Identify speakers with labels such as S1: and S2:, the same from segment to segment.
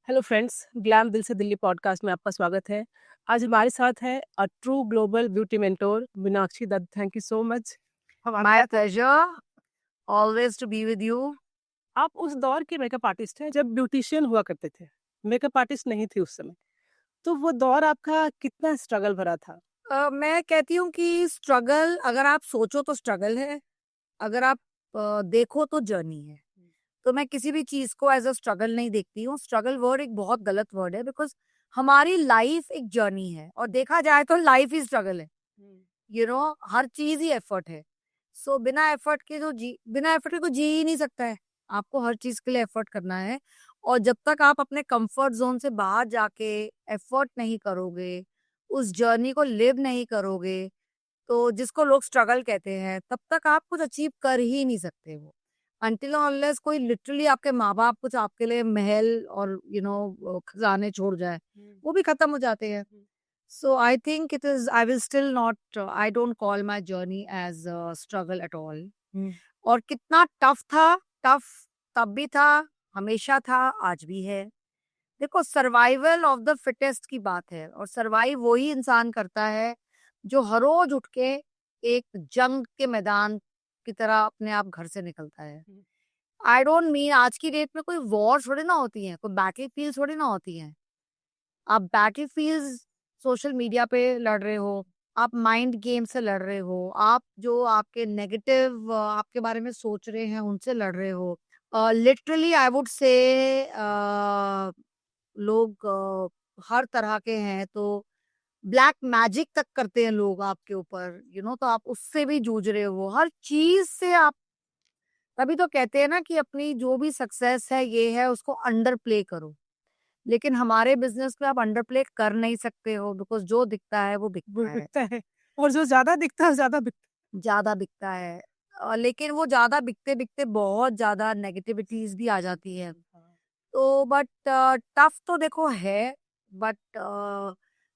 S1: Hello friends, glam दिल से Delhi podcast में आपका स्वागत है। आज हमारे साथ है a true global beauty mentor Meenakshi Dutt. Thank you so much. हमारे
S2: My
S1: साथ
S2: pleasure. Always to be with you.
S1: आप उस दौर के मेकअप आर्टिस्ट हैं जब ब्यूटिशियन हुआ करते थे, मेकअप आर्टिस्ट नहीं थे उस समय। तो वो दौर आपका कितना स्ट्रगल भरा था?
S2: मैं कहती हूँ कि स्ट्रगल अगर आप सोचो तो स्ट्रगल है, अगर आप देखो तो जर्नी है। तो मैं किसी भी चीज़ को एज़ अ स्ट्रगल नहीं देखती हूँ। स्ट्रगल वर्ड एक बहुत गलत वर्ड है बिकॉज़ हमारी लाइफ़ एक जर्नी है और देखा जाए तो लाइफ़ ही स्ट्रगल है। हर चीज़ ही एफर्ट है। सो बिना एफर्ट के कोई जी ही नहीं सकता है। आपको हर चीज़ के लिए एफर्ट करना है और जब तक आप अपने कंफर्ट ज़ोन से बाहर जाके एफर्ट नहीं करोगे, उस जर्नी को लिव नहीं करोगे, तो जिसको लोग स्ट्रगल कहते हैं, तब तक आप कुछ अचीव कर ही नहीं सकते वो। अनटिल अनलेस कोई लिटरली आपके माँ-बाप कुछ आपके लिए महल और खज़ाने छोड़ जाए, वो भी खत्म हो जाते हैं। So I think I will still not, I don't call my journey as a struggle at all. और कितना टफ था, टफ तब भी था, हमेशा था, आज भी है। देखो सर्वाइवल ऑफ द फिटेस्ट की बात है और सर्वाइव वही इंसान करता है जो हर रोज उठ के एक जंग के मैदान की तरह अपने आप घर से निकलता है। आई डोंट मीन आज की डेट में कोई वॉर थोड़ी ना होती है, कोई बैटल फील्ड थोड़ी ना होती है। आप बैटलफील्ड्स सोशल मीडिया पे लड़ रहे हो, आप माइंड गेम से लड़ रहे हो, आप जो आपके नेगेटिव आपके बारे में सोच रहे हैं उनसे लड़ रहे हो। लिटरली आई वुड से लोग हर तरह के हैं तो ब्लैक मैजिक तक करते हैं लोग आपके ऊपर, तो आप उससे भी जूझ रहे हो, हर चीज से आप। तभी तो कहते हैं ना कि अपनी जो भी सक्सेस है ये है उसको अंडर प्ले करो। लेकिन हमारे बिज़नेस में आप अंडरप्ले कर नहीं सकते हो बिकॉज़ जो दिखता है वो
S1: वो
S2: बिकता है,
S1: बिकता है और जो ज़्यादा दिखता है ज़्यादा बिकता
S2: ज़्यादा बिकता है। लेकिन वो ज़्यादा बिकते-बिकते बहुत ज़्यादा नेगेटिविटीज़ भी आ जाती है।
S1: है।
S2: तो बट टफ तो देखो है, बट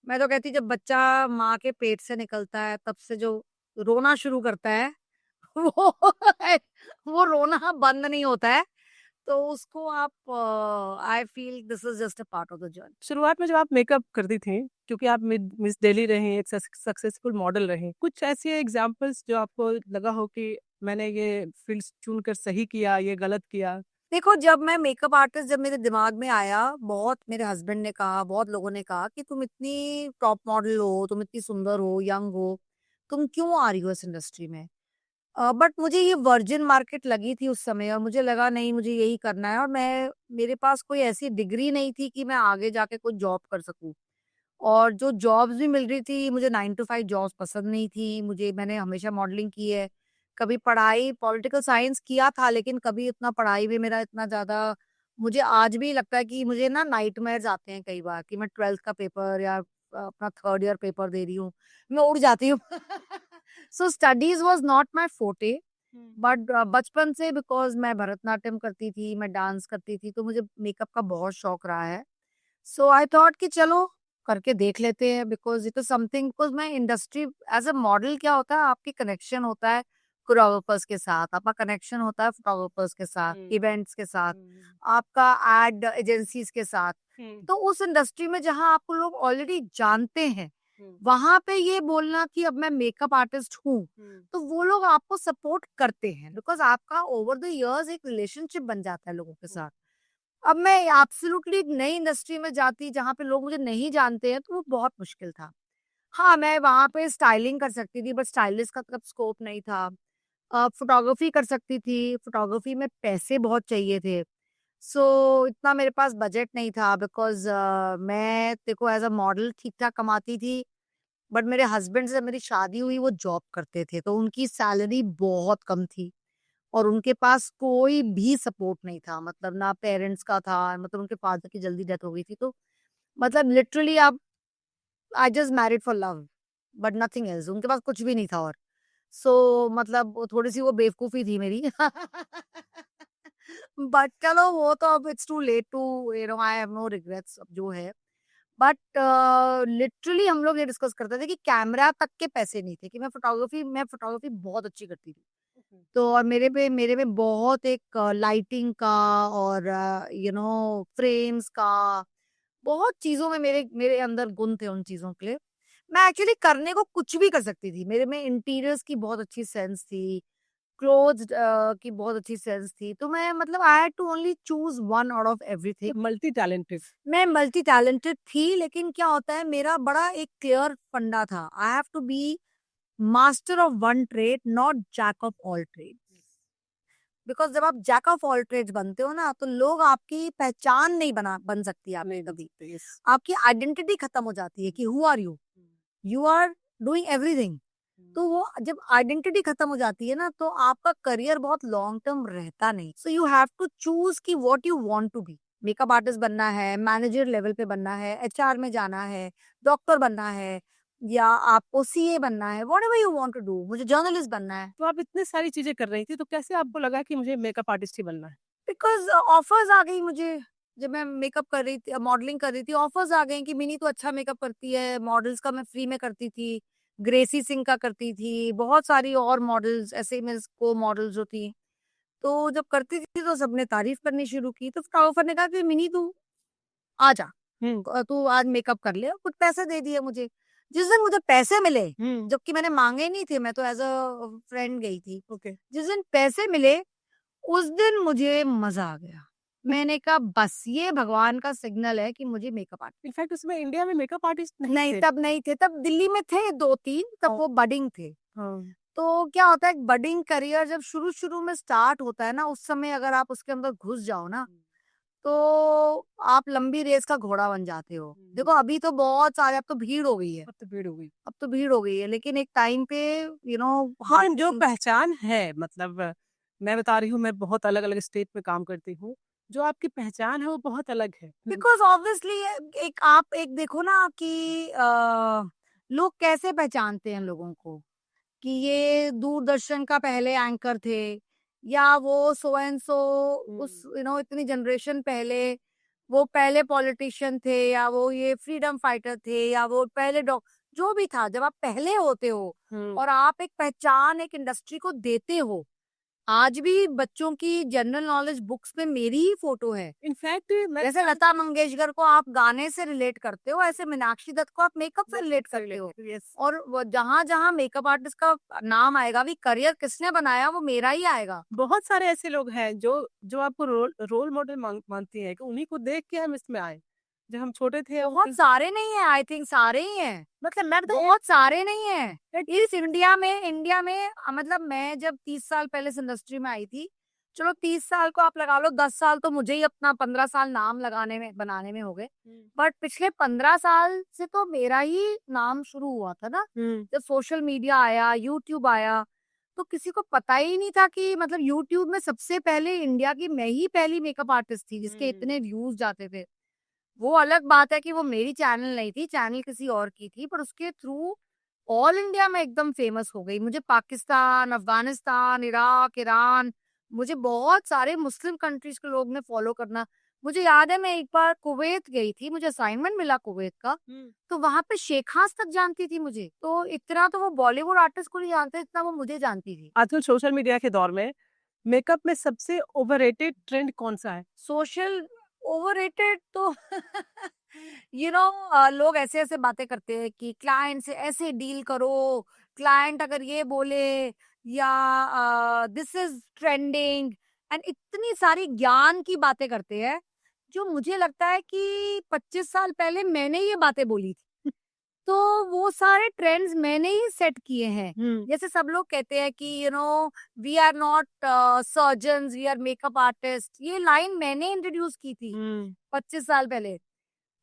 S2: मैं तो कहती जब बच्चा माँ के पेट से निकलता है तब से जो रोना शुरू करता है वो वो रोना बंद नहीं होता है। तो उसको आप I feel this is just a part of the journey.
S1: शुरुआत में जब आप मेकअप करती थी, क्योंकि आप मिस दिल्ली रही, एक सक्सेसफुल मॉडल रही, कुछ ऐसे एग्जांपल्स जो आपको लगा हो कि मैंने ये फील्ड चुन कर सही किया, ये गलत किया?
S2: देखो, जब मैं मेकअप आर्टिस्ट जब मेरे दिमाग में आया, बहुत मेरे हस्बैंड ने कहा, बहुत लोगों ने कहा कि तुम इतनी टॉप मॉडल हो, तुम इतनी सुंदर हो, यंग हो, तुम क्यों आ रही हो इस इंडस्ट्री में? बट मुझे ये वर्जिन मार्केट लगी थी उस समय और मुझे लगा नहीं मुझे यही करना है और मेरे पास कोई ऐसी डिग्री नहीं थी कि मैं आगे जाके कोई जॉब कर सकूँ। और जो जॉब्स भी मिल रही थी, मुझे 9 टू 5 जॉब्स पसंद नहीं थी। मैंने हमेशा मॉडलिंग की है। कभी पढ़ाई पॉलिटिकल साइंस किया था, लेकिन कभी इतना पढ़ाई में मेरा इतना ज़्यादा मुझे आज भी लगता है कि मुझे ना नाइटमेयर्स आते हैं कई बार कि मैं 12th का पेपर या अपना 3rd ईयर पेपर दे रही हूँ, मैं उड़ जाती हूँ। So studies was not my forte. But बचपन से बिकॉज़ मैं भरतनाट्यम करती थी, मैं डांस करती थी, तो मुझे मेकअप का बहुत शौक रहा है। सो आई थॉट कि चलो करके देख लेते हैं because it is something because मैं इंडस्ट्री एज़ अ मॉडल क्या होता है आपकी कनेक्शन होता है कोरियोग्राफर्स के साथ, आपका कनेक्शन होता है फोटोग्राफर्स के साथ,
S1: हुँ,
S2: इवेंट्स के साथ,
S1: हुँ,
S2: आपका एड एजेंसीज के साथ।
S1: हुँ,
S2: तो उस इंडस्ट्री में जहाँ आपको लोग ऑलरेडी जानते हैं,
S1: हुँ,
S2: वहाँ पे ये बोलना कि अब मैं मेकअप आर्टिस्ट हूँ,
S1: हुँ,
S2: तो वो लोग आपको सपोर्ट करते हैं बिकॉज़ आपका ओवर द इयर्स एक रिलेशनशिप बन जाता है लोगों के
S1: हुँ,
S2: साथ। अब मैं एब्सोल्युटली एक नई इंडस्ट्री में जाती जहाँ पे लोग मुझे नहीं जानते हैं, तो वो बहुत मुश्किल था। हाँ, मैं वहाँ पे स्टाइलिंग कर सकती थी बट स्टाइलिस्ट का तब स्कोप नहीं था। फोटोग्राफी कर सकती थी, फोटोग्राफी में पैसे बहुत चाहिए थे। सो इतना मेरे पास बजट नहीं था बिकॉज़ मैं देखो एज़ अ मॉडल ठीक-ठाक कमाती थी, बट मेरे हस्बैंड से जब मेरी शादी हुई वो जॉब करते थे, तो उनकी सैलरी बहुत कम थी। और उनके पास कोई भी सपोर्ट नहीं था, मतलब ना पेरेंट्स का था, मतलब उनके फादर की जल्दी डेथ हो गई थी, तो मतलब लिटरली आप I just married for love but nothing else, उनके पास कुछ भी नहीं था। और मतलब वो थोड़ी सी वो बेवकूफी थी मेरी। बट चलो वो तो अब it's too late too I have no regrets अब जो है। बट लिटरली हम लोग ये डिस्कस करते थे कि कैमरा तक के पैसे नहीं थे कि मैं फोटोग्राफी बहुत अच्छी करती थी। तो और मेरे में बहुत एक लाइटिंग का और फ्रेम्स का, बहुत चीज़ों में मेरे मेरे अंदर गुण थे उन चीज़ों के लिए। मैं एक्चुअली करने को कुछ भी कर सकती थी। मेरे में इंटीरियर्स की बहुत अच्छी सेंस थी, क्लोथ्स की बहुत अच्छी सेंस थी। तो मैं मतलब I had to only choose one out of everything.
S1: Multi talented.
S2: मैं मल्टी टैलेंटेड थी, लेकिन क्या होता है, मेरा बड़ा एक क्लियर फंडा था। I have to be master of one trade, not jack of all trade. Because जब आप जैक ऑफ ऑल ट्रेड्स बनते हो ना, तो लोग आपकी पहचान नहीं बन सकती आपकी
S1: नहीं
S2: कभी।
S1: बनते, yes।
S2: आपकी आइडेंटिटी खत्म हो जाती है कि who are you? You are doing everything. तो वो जब आइडेंटिटी खत्म हो जाती है ना, तो आपका करियर बहुत लॉन्ग टर्म रहता नहीं। So you have to choose कि what you want to be. Makeup artist बनना है, मैनेजर लेवल पे बनना है, एचआर में जाना है, डॉक्टर बनना है, या आपको सीए बनना है, whatever you want to do. मुझे जर्नलिस्ट बनना है।
S1: तो आप इतनी सारी चीज़ें कर रही थी, तो कैसे आपको लगा कि मुझे मेकअप आर्टिस्ट ही बनना है?
S2: बिकॉज़ ऑफर्स आ गई मुझे। जब मैं मेकअप कर रही थी, मॉडलिंग कर रही थी, ऑफर्स आ गई कि मिनी तो अच्छा मेकअप करती है। मॉडल्स का मैं फ्री में करती थी, ग्रेसी सिंह का करती थी, बहुत सारी और मॉडल्स ऐसे ही मेरे को मॉडल्स जो थी। तो जब करती थी तो सबने तारीफ करनी शुरू की, तो फोटोग्राफर ने कहा कि मिनी तू आ जा,
S1: हुँ,
S2: तू आज मेकअप कर ले, और कुछ पैसे दे दिए मुझे। जिस दिन मुझे पैसे मिले,
S1: हुँ,
S2: जबकि मैंने मांगे नहीं थे, मैं तो एज अ फ्रेंड गई थी।
S1: ओके।
S2: जिस दिन पैसे मिले, उस दिन मुझे मजा आ गया। मैंने कहा बस ये भगवान का सिग्नल है कि मुझे मेकअप आर्ट।
S1: इनफैक्ट उसमें इंडिया में मेकअप आर्टिस्ट नहीं
S2: नहीं,
S1: थे।
S2: तब नहीं थे, तब दिल्ली में थे 2-3, तब
S1: हाँ,
S2: वो बडिंग थे।
S1: हाँ।
S2: तो क्या होता है, बडिंग करियर जब शुरू-शुरू में स्टार्ट होता है ना, उस समय अगर आप उसके अंदर घुस जाओ ना, तो आप लंबी रेस का घोड़ा बन जाते हो। देखो अभी तो बहुत सारे, अब तो भीड़ हो गई है,
S1: अब तो भीड़ हो गई।
S2: अब तो भीड़ हो गई है, लेकिन एक टाइम पे यू नो
S1: हाँ, जो पहचान है, मतलब मैं बता रही हूँ, मैं बहुत अलग-अलग स्टेट में काम करती हूँ। जो आपकी पहचान है वो बहुत अलग है।
S2: बिकॉज़ ऑब्वियसली एक आप एक देखो ना कि लोग कैसे पहचानते हैं लोगों को, कि ये दूरदर्शन का पहले एंकर थे, या वो सो एंड सो, उस इतनी जनरेशन पहले वो पहले पॉलिटिशियन थे, या वो ये फ्रीडम फाइटर थे, या वो पहले डॉ जो भी था। जब आप पहले होते हो
S1: हुँ।
S2: और आप एक पहचान एक इंडस्ट्री को देते हो, आज भी बच्चों की जनरल नॉलेज बुक्स में मेरी ही फोटो है।
S1: इनफैक्ट मैं
S2: जैसे लता मंगेशकर को आप गाने से रिलेट करते हो, ऐसे मीनाक्षी दत्त को आप मेकअप से रिलेट करते हो।
S1: यस।
S2: और जहाँ-जहाँ मेकअप आर्टिस्ट का नाम आएगा, भी करियर किसने बनाया, वो मेरा ही आएगा।
S1: बहुत सारे ऐसे लोग हैं जो जो आपको रोल रोल मॉडल मानती हैं कि उन्हीं को देख के हम इसमें आए। जब हम छोटे थे
S2: बहुत सारे नहीं है, आई थिंक सारे ही हैं।
S1: मतलब मैं बताऊँ,
S2: बहुत सारे नहीं है।
S1: एक
S2: इस इंडिया में मतलब मैं जब 30 साल पहले इस इंडस्ट्री में आई थी, चलो 30 साल को आप लगा लो, 10 साल तो मुझे ही अपना 15 साल नाम लगाने में बनाने में हो गए। बट पिछले 15 साल से तो मेरा ही नाम शुरू हुआ था ना।
S1: हुँ,
S2: जब सोशल मीडिया आया, यूट्यूब आया, तो किसी को पता ही नहीं था कि मतलब यूट्यूब में सबसे पहले इंडिया की मैं ही पहली मेकअप आर्टिस्ट थी जिसके इतने व्यूज जाते थे। वो अलग बात है कि वो मेरी चैनल नहीं थी, चैनल किसी और की थी, पर उसके थ्रू ऑल इंडिया में एकदम फेमस हो गई। मुझे पाकिस्तान, अफ़गानिस्तान, इराक, ईरान, मुझे बहुत सारे मुस्लिम कंट्रीज़ के लोग ने फ़ॉलो करना। मुझे याद है मैं एक बार कुवैत गई थी, मुझे असाइनमेंट मिला कुवैत का,
S1: हुँ।
S2: तो वहाँ पे शेख़ास तक जानती थी मुझे। तो इतना तो वो बॉलीवुड आर्टिस्ट को नहीं जानते, जितना वो मुझे जानती थी।
S1: आजकल सोशल मीडिया के दौर में मेकअप में सबसे ओवररेटेड ट्रेंड कौन-सा है?
S2: सोशल ओवररेटेड तो लोग ऐसे-ऐसे बातें करते हैं कि क्लाइंट से ऐसे डील करो, क्लाइंट अगर ये बोले, या दिस इज़ ट्रेंडिंग, एंड इतनी सारी ज्ञान की बातें करते हैं, जो मुझे लगता है कि 25 साल पहले मैंने ये बातें बोली थी। तो वो सारे ट्रेंड्स मैंने ही सेट किए हैं।
S1: हुँ,
S2: जैसे सब लोग कहते हैं कि we are not surgeons, we are makeup artist, ये लाइन मैंने इंट्रोड्यूस की थी
S1: हुँ।
S2: 25 साल पहले।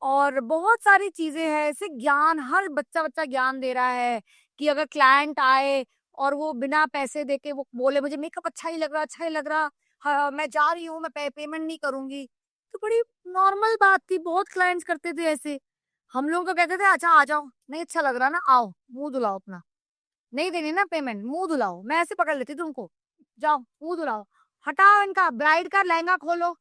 S2: और बहुत सारी चीजें हैं, ऐसे ज्ञान हर बच्चा बच्चा ज्ञान दे रहा है कि अगर क्लाइंट आए और वो बिना पैसे देके वो बोले मुझे मेकअप अच्छा ही लग रहा, अच्छा ही लग रहा, हाँ, मैं जा रही हूँ, मैं पेमेंट नहीं करूंगी, तो बड़ी नॉर्मल बात थी। बहुत क्लाइंट्स करते थे ऐसे। हम लोग तो कहते थे अच्छा आ जाओ, नहीं अच्छा लग रहा ना, आओ मुंह धुलाओ अपना, नहीं देनी ना पेमेंट, मुंह धुलाओ। मैं ऐसे पकड़ लेती थी उनको, जाओ मुंह धुलाओ, हटाओ इनका ब्राइड का लहंगा खोलो,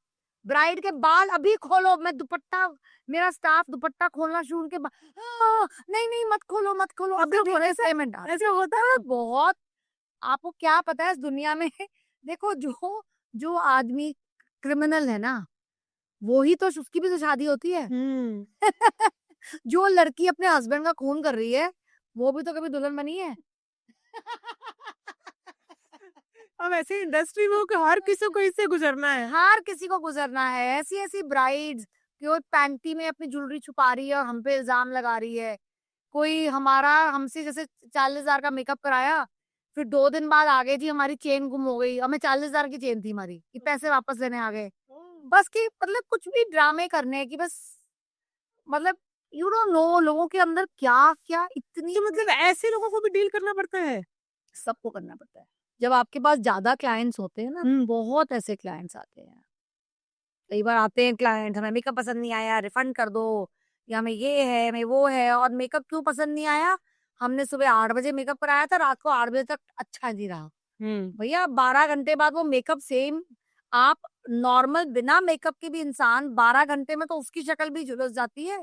S2: ब्राइड के बाल अभी खोलो। मैं दुपट्टा, मेरा स्टाफ दुपट्टा खोलना शुरू, उनके नहीं नहीं मत खोलो मत खोलो,
S1: अभी
S2: अभी
S1: भी ऐसा
S2: पेमेंट
S1: ऐसा होता है?
S2: बहुत आपको क्या पता है इस दुनिया में देखो जो जो आदमी क्रिमिनल है ना, वो ही तो उसकी भी तो शादी होती है। जो लड़की अपने हस्बैंड का खून कर रही है, वो भी तो कभी दुल्हन बनी है।
S1: अब ऐसी इंडस्ट्री में हो कि हर किसी को इससे गुजरना है।
S2: हर किसी को गुजरना है। ऐसी-ऐसी ब्राइड्स जो पैंटी में अपनी ज्वेलरी छुपा रही है और हम पे इल्ज़ाम लगा रही है। कोई हमारा हमसे जैसे 40,000 का मेकअप कराया, फिर 2 दिन बाद आ गए जी हमारी चेन गुम हो गई। हमें 40,000 की चेन थी हमारी, कि पैसे वापस लेने आ गए। बस कि मतलब कुछ भी ड्रामे करने हैं कि बस मतलब यू डोंट नो लोगों के अंदर क्या-क्या इतनी
S1: तो मतलब ऐसे लोगों को भी डील करना पड़ता है?
S2: सबको करना पड़ता है। जब आपके पास ज़्यादा क्लाइंट्स होते हैं ना, बहुत ऐसे क्लाइंट्स आते हैं। कई बार आते हैं क्लाइंट, हमें मेकअप पसंद नहीं आया, रिफंड कर दो या हमें ये है, हमें वो है और मेकअप क्यों पसंद नहीं आया? हमने सुबह 8 बजे मेकअप कराया था, रात को 8 बजे तक अच्छा नहीं रहा। भैया 12 घंटे बाद वो मेकअप सेम आप नॉर्मल बिना मेकअप के भी इंसान 12 घंटे में तो उसकी शक्ल भी झुलस जाती है।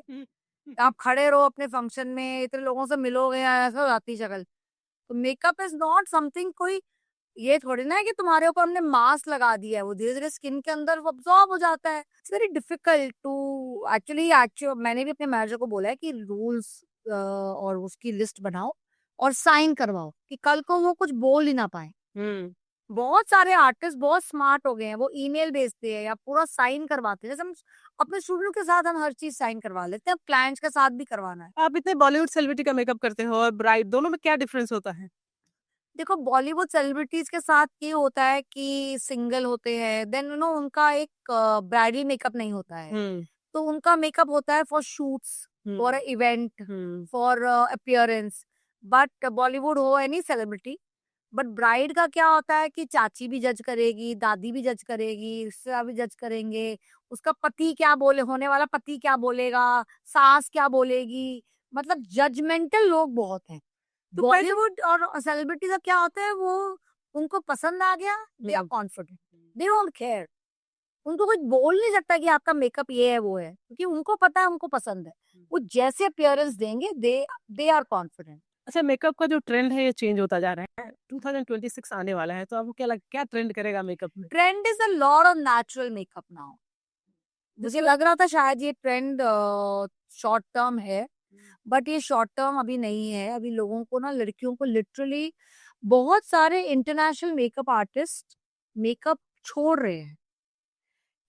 S2: आप खड़े रहो अपने फंक्शन में, इतने लोगों से मिलोगे ऐसा हो जाती है शक्ल। तो मेकअप इज़ नॉट समथिंग कोई ये थोड़ी ना है कि तुम्हारे ऊपर हमने मास्क लगा दिया है, वो धीरे-धीरे स्किन के अंदर वो अब्ज़ॉर्ब हो जाता है। It's very difficult to actually मैंने भी अपने मैनेजर को बोला है कि रूल्स और उसकी लिस्ट बनाओ और साइन करवाओ कि कल को वो कुछ बोल ही ना पाएँ। बहुत सारे आर्टिस्ट बहुत स्मार्ट हो गए हैं, वो ईमेल भेजते हैं या पूरा साइन करवाते हैं। जैसे हम अपने स्टूडियो के साथ हम हर चीज़ साइन करवा लेते हैं, अब क्लाइंट्स के साथ भी करवाना है।
S1: आप इतने बॉलीवुड सेलिब्रिटी का मेकअप करते हो और ब्राइड दोनों में क्या डिफरेंस होता है?
S2: देखो बॉलीवुड सेलिब्रिटीज के साथ ये होता है कि सिंगल होते हैं देन यू नो उनका एक ब्राइडल मेकअप नहीं होता है
S1: हुँ,
S2: तो उनका मेकअप होता है for shoots for
S1: hmm,
S2: event
S1: hmm.
S2: For appearance but Bollywood हो एनी सेलिब्रिटी बट ब्राइड का क्या होता है कि चाची भी जज करेगी दादी भी जज करेगी रिश्तेदार भी जज करेंगे उसका पति क्या बोले होने वाला पति क्या बोलेगा सास क्या बोलेगी मतलब जजमेंटल लोग बहुत हैं
S1: तो पहले
S2: बॉलीवुड और सेलिब्रिटी का क्या होता है वो उनको पसंद आ गया they are confident they don't care उनको कुछ बोल नहीं सकता कि आपका मेकअप ये है वो है क्योंकि उनको पता है उनको पसंद है वो जैसे अपीयरेंस देंगे दे दे आर कॉन्फिडेंट
S1: अच्छा मेकअप का जो ट्रेंड है ये चेंज होता जा रहा है। 2026 आने वाला है तो आपको क्या ट्रेंड करेगा मेकअप में?
S2: Trend is a lot of natural makeup now मुझे लग रहा था शायद ये ट्रेंड शॉर्ट टर्म है बट ये शॉर्ट टर्म अभी नहीं है अभी लोगों को ना लड़कियों को लिटरली बहुत सारे इंटरनेशनल मेकअप आर्टिस्ट मेकअप छोड़ रहे हैं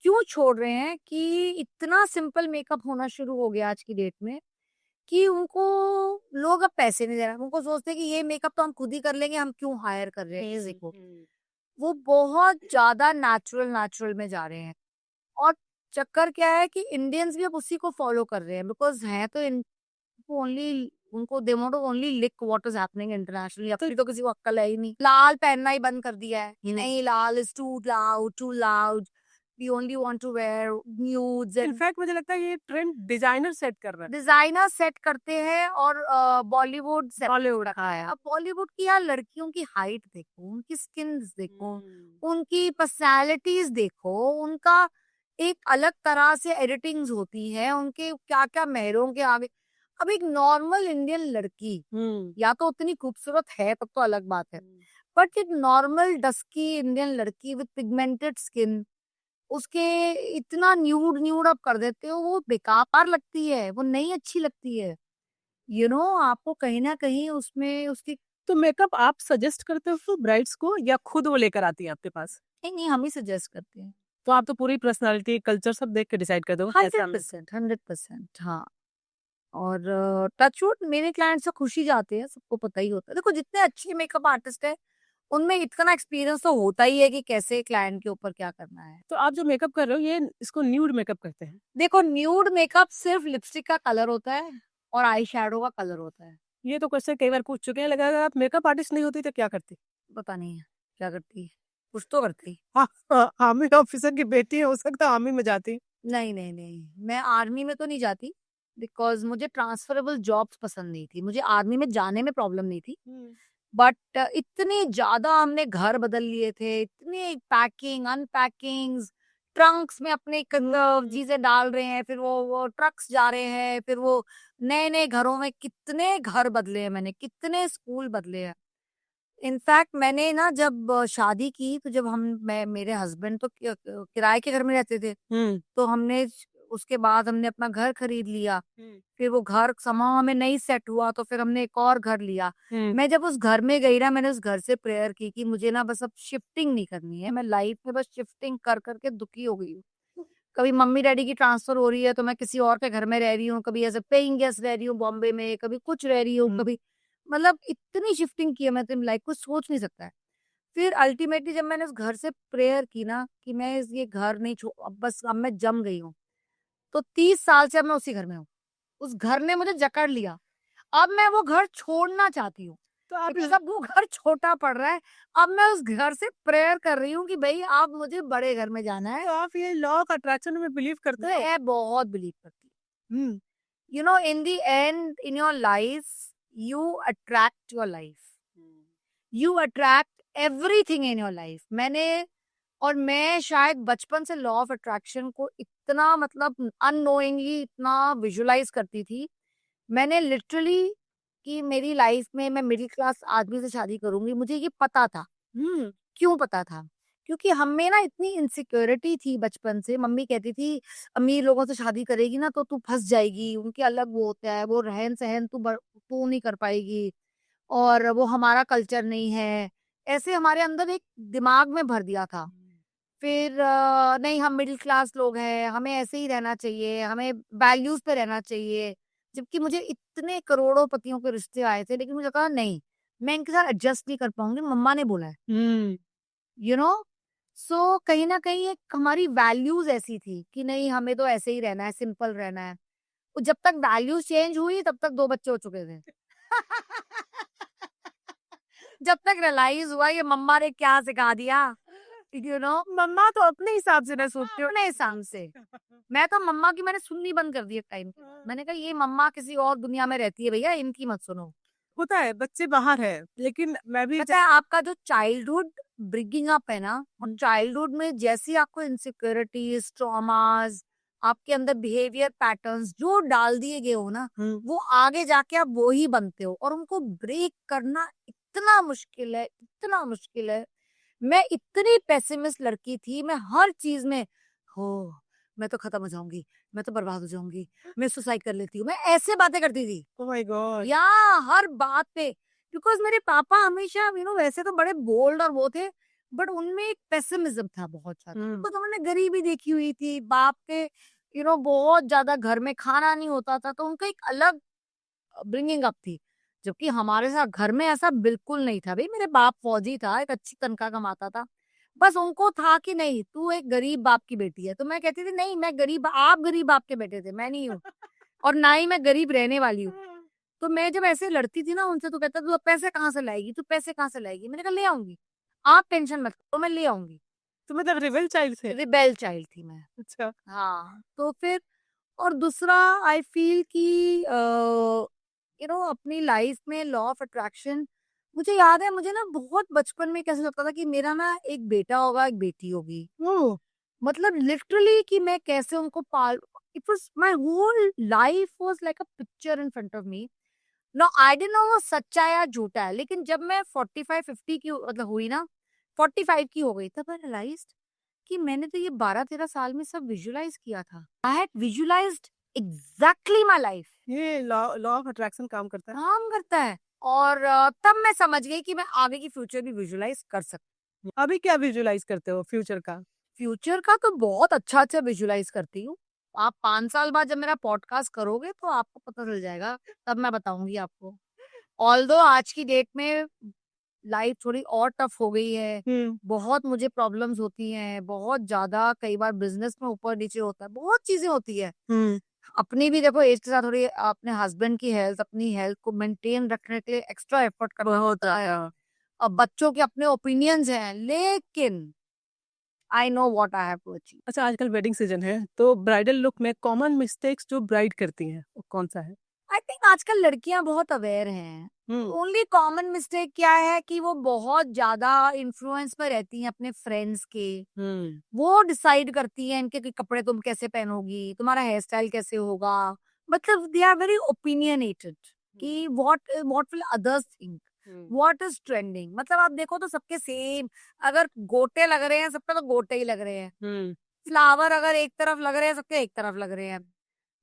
S2: क्यों छोड़ रहे हैं कि इतना सिंपल मेकअप होना शुरू हो गया आज की डेट में कि उनको लोग अब पैसे नहीं दे रहे उनको सोचते हैं कि ये मेकअप तो हम खुद ही कर लेंगे हम क्यों हायर कर रहे हैं किसी को वो बहुत ज्यादा नेचुरल नेचुरल में जा रहे हैं और चक्कर क्या है कि इंडियंस भी अब उसी को फॉलो कर रहे हैं बिकॉज हैं तो ओनली उनको they want to only like what is happening internationally अपनी तो किसी को अक्ल है ही नहीं लाल पहनना ही बंद कर दिया है नहीं लाल is too loud we only want to wear nudes and
S1: in fact मुझे लगता है ये ट्रेंड डिजाइनर सेट कर रहा है।
S2: डिजाइनर सेट करते हैं और बॉलीवुड से
S1: बॉलीवुड
S2: रखा है अब बॉलीवुड की यार लड़कियों की हाइट देखो उनकी स्किन देखो उनकी पर्सनालिटीज देखो उनका एक अलग तरह से एडिटिंग्स होती है उनके क्या क्या मेहरों के आगे अब एक नॉर्मल इंडियन लड़की या तो उतनी खूबसूरत है तब तो अलग बात है बट एक नॉर्मल डस्की इंडियन लड़की विद पिगमेंटेड स्किन उसके इतना न्यूड न्यूड आप कर देते हो वो बेकार लगती है वो नहीं अच्छी लगती है आपको कहीं ना कहीं उसमें उसकी
S1: तो मेकअप आप सजेस्ट करते हो ब्राइड्स को या खुद वो लेकर आती है आपके पास?
S2: नहीं नहीं हम ही सजेस्ट करते हैं
S1: तो आप तो पूरी पर्सनालिटी कल्चर सब देख के डिसाइड कर दो कैसे हमें
S2: 100% हाँ और टचवुड मेरे क्लाइंट से खुशी जाते हैं सबको पता ही होता है देखो जितने अच्छे मेकअप आर्टिस्ट है उनमें इतना एक्सपीरियंस तो होता ही है कि कैसे क्लाइंट के ऊपर क्या करना है
S1: तो आप जो मेकअप कर रहे हो ये इसको न्यूड मेकअप कहते हैं।
S2: देखो न्यूड मेकअप सिर्फ लिपस्टिक का कलर होता है और आई शेडो का कलर होता है
S1: ये तो क्वेश्चन कई बार पूछ चुके हैं लगा अगर आप मेकअप आर्टिस्ट नहीं होती तो क्या करती?
S2: पता नहीं है क्या करती है कुछ तो करती
S1: हाँ, आर्मी ऑफिसर की बेटी है हो सकता है आर्मी में जाती।
S2: नहीं नहीं नहीं मैं आर्मी में तो नहीं जाती बिकॉज मुझे ट्रांसफरेबल जॉब्स पसंद नहीं थी मुझे आर्मी में जाने में प्रॉब्लम नहीं थी बट इतने ज्यादा हमने घर बदल लिए थे इतने पैकिंग अनपैकिंग ट्रंक्स में अपने चीजें डाल रहे हैं फिर वो ट्रक्स जा रहे हैं फिर वो नए नए घरों में कितने घर बदले हैं मैंने कितने स्कूल बदले हैं इनफैक्ट मैंने ना जब शादी की तो जब मैं मेरे हस्बैंड तो किराए के घर में रहते थे, तो उसके बाद हमने अपना घर खरीद लिया। फिर वो घर समां हमें नहीं सेट हुआ तो फिर हमने एक और घर लिया। मैं जब उस घर में गई ना, मैंने उस घर से प्रेयर की कि मुझे ना बस अब शिफ्टिंग नहीं करनी है, मैं लाइफ में बस शिफ्टिंग कर करके दुखी हो गई हूँ। कभी मम्मी डैडी की ट्रांसफर हो रही है तो मैं किसी और के घर में रह रही हूँ, कभी एज अ पेइंग गेस्ट रह रही हूँ बॉम्बे में, कभी कुछ रह रही हूँ, कभी मतलब इतनी शिफ्टिंग की है मैं, तो लाइफ कुछ सोच नहीं सकता है। फिर अल्टीमेटली जब मैंने उस घर से प्रेयर की ना कि मैं ये घर नहीं छो अब बस अब मैं जम गई हूँ, तो 30 साल से अब मैं उसी घर में हूँ। उस घर ने मुझे जकड़ लिया। अब मैं वो घर छोड़ना चाहती हूँ।
S1: तो आप
S2: बिकॉज़ अब वो घर छोटा पड़ रहा है। अब मैं उस घर से प्रेयर कर रही हूँ कि भई अब मुझे बड़े घर में जाना है।
S1: तो आप ये लॉ ऑफ अट्रैक्शन में बिलीव करते हो?
S2: मैं बहुत बिलीव करती हूँ। You know, in the end, in your life, you attract your life. You attract everything in your life. मैं शायद बचपन से लॉ ऑफ अट्रैक्शन को इतना मतलब अननोइंगली इतना विजुलाइज करती थी। मैंने लिटरली कि मेरी लाइफ में मैं मिडिल क्लास आदमी से शादी करूंगी, मुझे ये पता था। क्यों पता था? क्योंकि हमें ना इतनी इनसिक्योरिटी थी बचपन से। मम्मी कहती थी अमीर लोगों से शादी करेगी ना तो तू फंस जाएगी, उनके अलग वो होता है, वो रहन सहन तू नहीं कर पाएगी और वो हमारा कल्चर नहीं है। ऐसे हमारे अंदर एक दिमाग में भर दिया था। फिर नहीं हम मिडिल क्लास लोग हैं, हमें ऐसे ही रहना चाहिए, हमें वैल्यूज़ पे रहना चाहिए। जबकि मुझे इतने करोड़ों पतियों के रिश्ते आए थे, लेकिन मुझे लगा नहीं, मैं इनके साथ एडजस्ट नहीं कर पाऊँगी, मम्मा ने बोला है। यू नो सो कहीं न कहीं एक हमारी वैल्यूज़ ऐसी थी कि नहीं हमें तो ऐसे ही रहना है, सिंपल रहना है। और जब तक वैल्यूज़ चेंज हुई तब तक 2 बच्चे हो चुके थे। जब तक रियलाइज़ हुआ ये मम्मा ने क्या सिखा दिया,
S1: मम्मा तो अपने हिसाब से ना सोचते हो।
S2: अपने हिसाब से। मैं तो मम्मा की मैंने सुननी बंद कर दी एक टाइम पे। मैंने कहा ये मम्मा किसी और दुनिया में रहती है भैया, इनकी मत सुनो।
S1: होता है, बच्चे बाहर है, लेकिन मैं भी
S2: पता है आपका जो चाइल्डहुड ब्रिंगिंग अप है ना, और चाइल्डहुड में जैसी आपको इनसिक्योरिटीज, ट्रॉमास, आपके अंदर बिहेवियर पैटर्न्स जो डाल दिए गए हो ना, वो आगे जाके आप वो ही बनते हो और उनको ब्रेक करना इतना मुश्किल है, इतना मुश्किल है। मैं इतनी पेसिमिस्ट लड़की थी, मैं हर चीज में हो मैं तो खत्म हो जाऊंगी, मैं तो बर्बाद हो जाऊंगी, मैं सुसाइड कर लेती हूँ, मैं ऐसे बातें करती थी।
S1: Oh my God.
S2: या हर बात पे, बिकॉज मेरे पापा हमेशा वैसे तो बड़े बोल्ड और वो थे, बट उनमें एक पेसिमिज्म था बहुत ज्यादा। तो उन्होंने गरीबी देखी हुई थी, बाप के बहुत ज्यादा घर में खाना नहीं होता था, तो उनका एक अलग ब्रिंगिंग अप थी। जबकि हमारे साथ घर में ऐसा बिल्कुल नहीं था। भाई मेरे बाप फौजी था, एक अच्छी तनख्वाह कमाता था, बस उनको था कि नहीं तू एक गरीब बाप की बेटी है। तो मैं कहती थी नहीं, मैं गरीब, आप गरीब बाप के बेटे थे, मैं नहीं हूँ और ना ही मैं गरीब रहने वाली हूँ। तो मैं जब ऐसे लड़ती थी ना उनसे, तो कहता तू अब पैसे कहाँ से लाएगी, तू पैसे कहाँ से लाएगी? मैंने कहा ले आऊंगी, आप टेंशन मत करो, मैं ले आऊंगी।
S1: तो मतलब रिबेल चाइल्ड थे?
S2: रिबेल चाइल्ड थी मैं।
S1: अच्छा।
S2: हाँ, तो फिर और दूसरा आई फील कि अपनी लाइफ में लॉ ऑफ अट्रैक्शन, मुझे याद है मुझे ना बहुत बचपन में कैसे लगता था कि मेरा ना एक बेटा होगा, एक बेटी होगी।
S1: ओह।
S2: मतलब लिटरली कि मैं कैसे उनको पाल, it was my whole life was like a picture in front of me. No I didn't know वो सच्चा है या झूठा है, लेकिन जब मैं 45-50 की मतलब हुई ना, 45 की हो गई, तब आई रियलाइज्ड कि मैंने तो ये 12-13 साल में सब विजुलाइज किया था। I had visualised exactly my life.
S1: ये लॉ लॉ ऑफ अट्रैक्शन काम करता है।
S2: काम करता है। और तब मैं समझ गई कि मैं आगे की फ्यूचर भी विजुलाइज कर सकती।
S1: अभी क्या विजुलाइज करते हो फ्यूचर का?
S2: फ्यूचर का तो बहुत अच्छा विजुलाइज करती हूँ। आप 5 साल बाद जब मेरा पॉडकास्ट करोगे तो आपको पता चल जाएगा, तब मैं बताऊंगी आपको। ऑल्दो आज की डेट में लाइफ थोड़ी और टफ हो गई है, बहुत मुझे प्रॉब्लम्स होती हैं, बहुत ज्यादा, कई बार बिजनेस में ऊपर नीचे होता है, बहुत चीजें होती है। अपनी भी देखो एज के साथ थोड़ी अपने हस्बैंड की हेल्थ, अपनी हेल्थ को मेंटेन रखने के लिए एक्स्ट्रा एफर्ट करना होता है। अब बच्चों के अपने ओपिनियंस हैं, लेकिन I know what I have to achieve.
S1: अच्छा, आजकल वेडिंग सीजन है, तो ब्राइडल लुक में कॉमन मिस्टेक्स जो ब्राइड करती हैं वो कौन सा है?
S2: आई थिंक आजकल लड़कियां बहुत अवेयर हैं। ओनली कॉमन मिस्टेक क्या है कि वो बहुत ज्यादा इन्फ्लुएंस में रहती हैं अपने फ्रेंड्स के। वो डिसाइड करती हैं इनके कि कपड़े तुम कैसे पहनोगी, तुम्हारा हेयर स्टाइल कैसे होगा। मतलब दे आर वेरी ओपिनियनेटेड कि what what will others think. What is trending, मतलब आप देखो तो सबके सेम, अगर गोटे लग रहे हैं सबके तो गोटे ही लग रहे हैं, फ्लावर अगर एक तरफ लग रहे हैं सबके एक तरफ लग रहे हैं,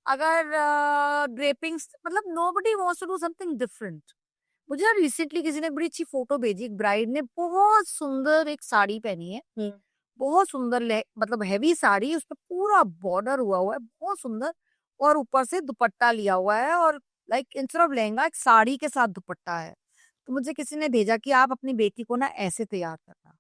S2: अगर ड्रेपिंग्स, मतलब nobody wants to do something different. मुझे रिसेंटली किसी ने बड़ी अच्छी फोटो भेजी, एक ब्राइड ने बहुत सुंदर एक साड़ी पहनी है, बहुत सुंदर मतलब हैवी साड़ी, उस पर पूरा बॉर्डर हुआ है बहुत सुंदर, और ऊपर से दुपट्टा लिया हुआ है, और लाइक इंस्टेड ऑफ लहंगा एक साड़ी के साथ दुपट्टा है। तो मुझे किसी ने भेजा कि आप अपनी बेटी को ना ऐसे तैयार करना,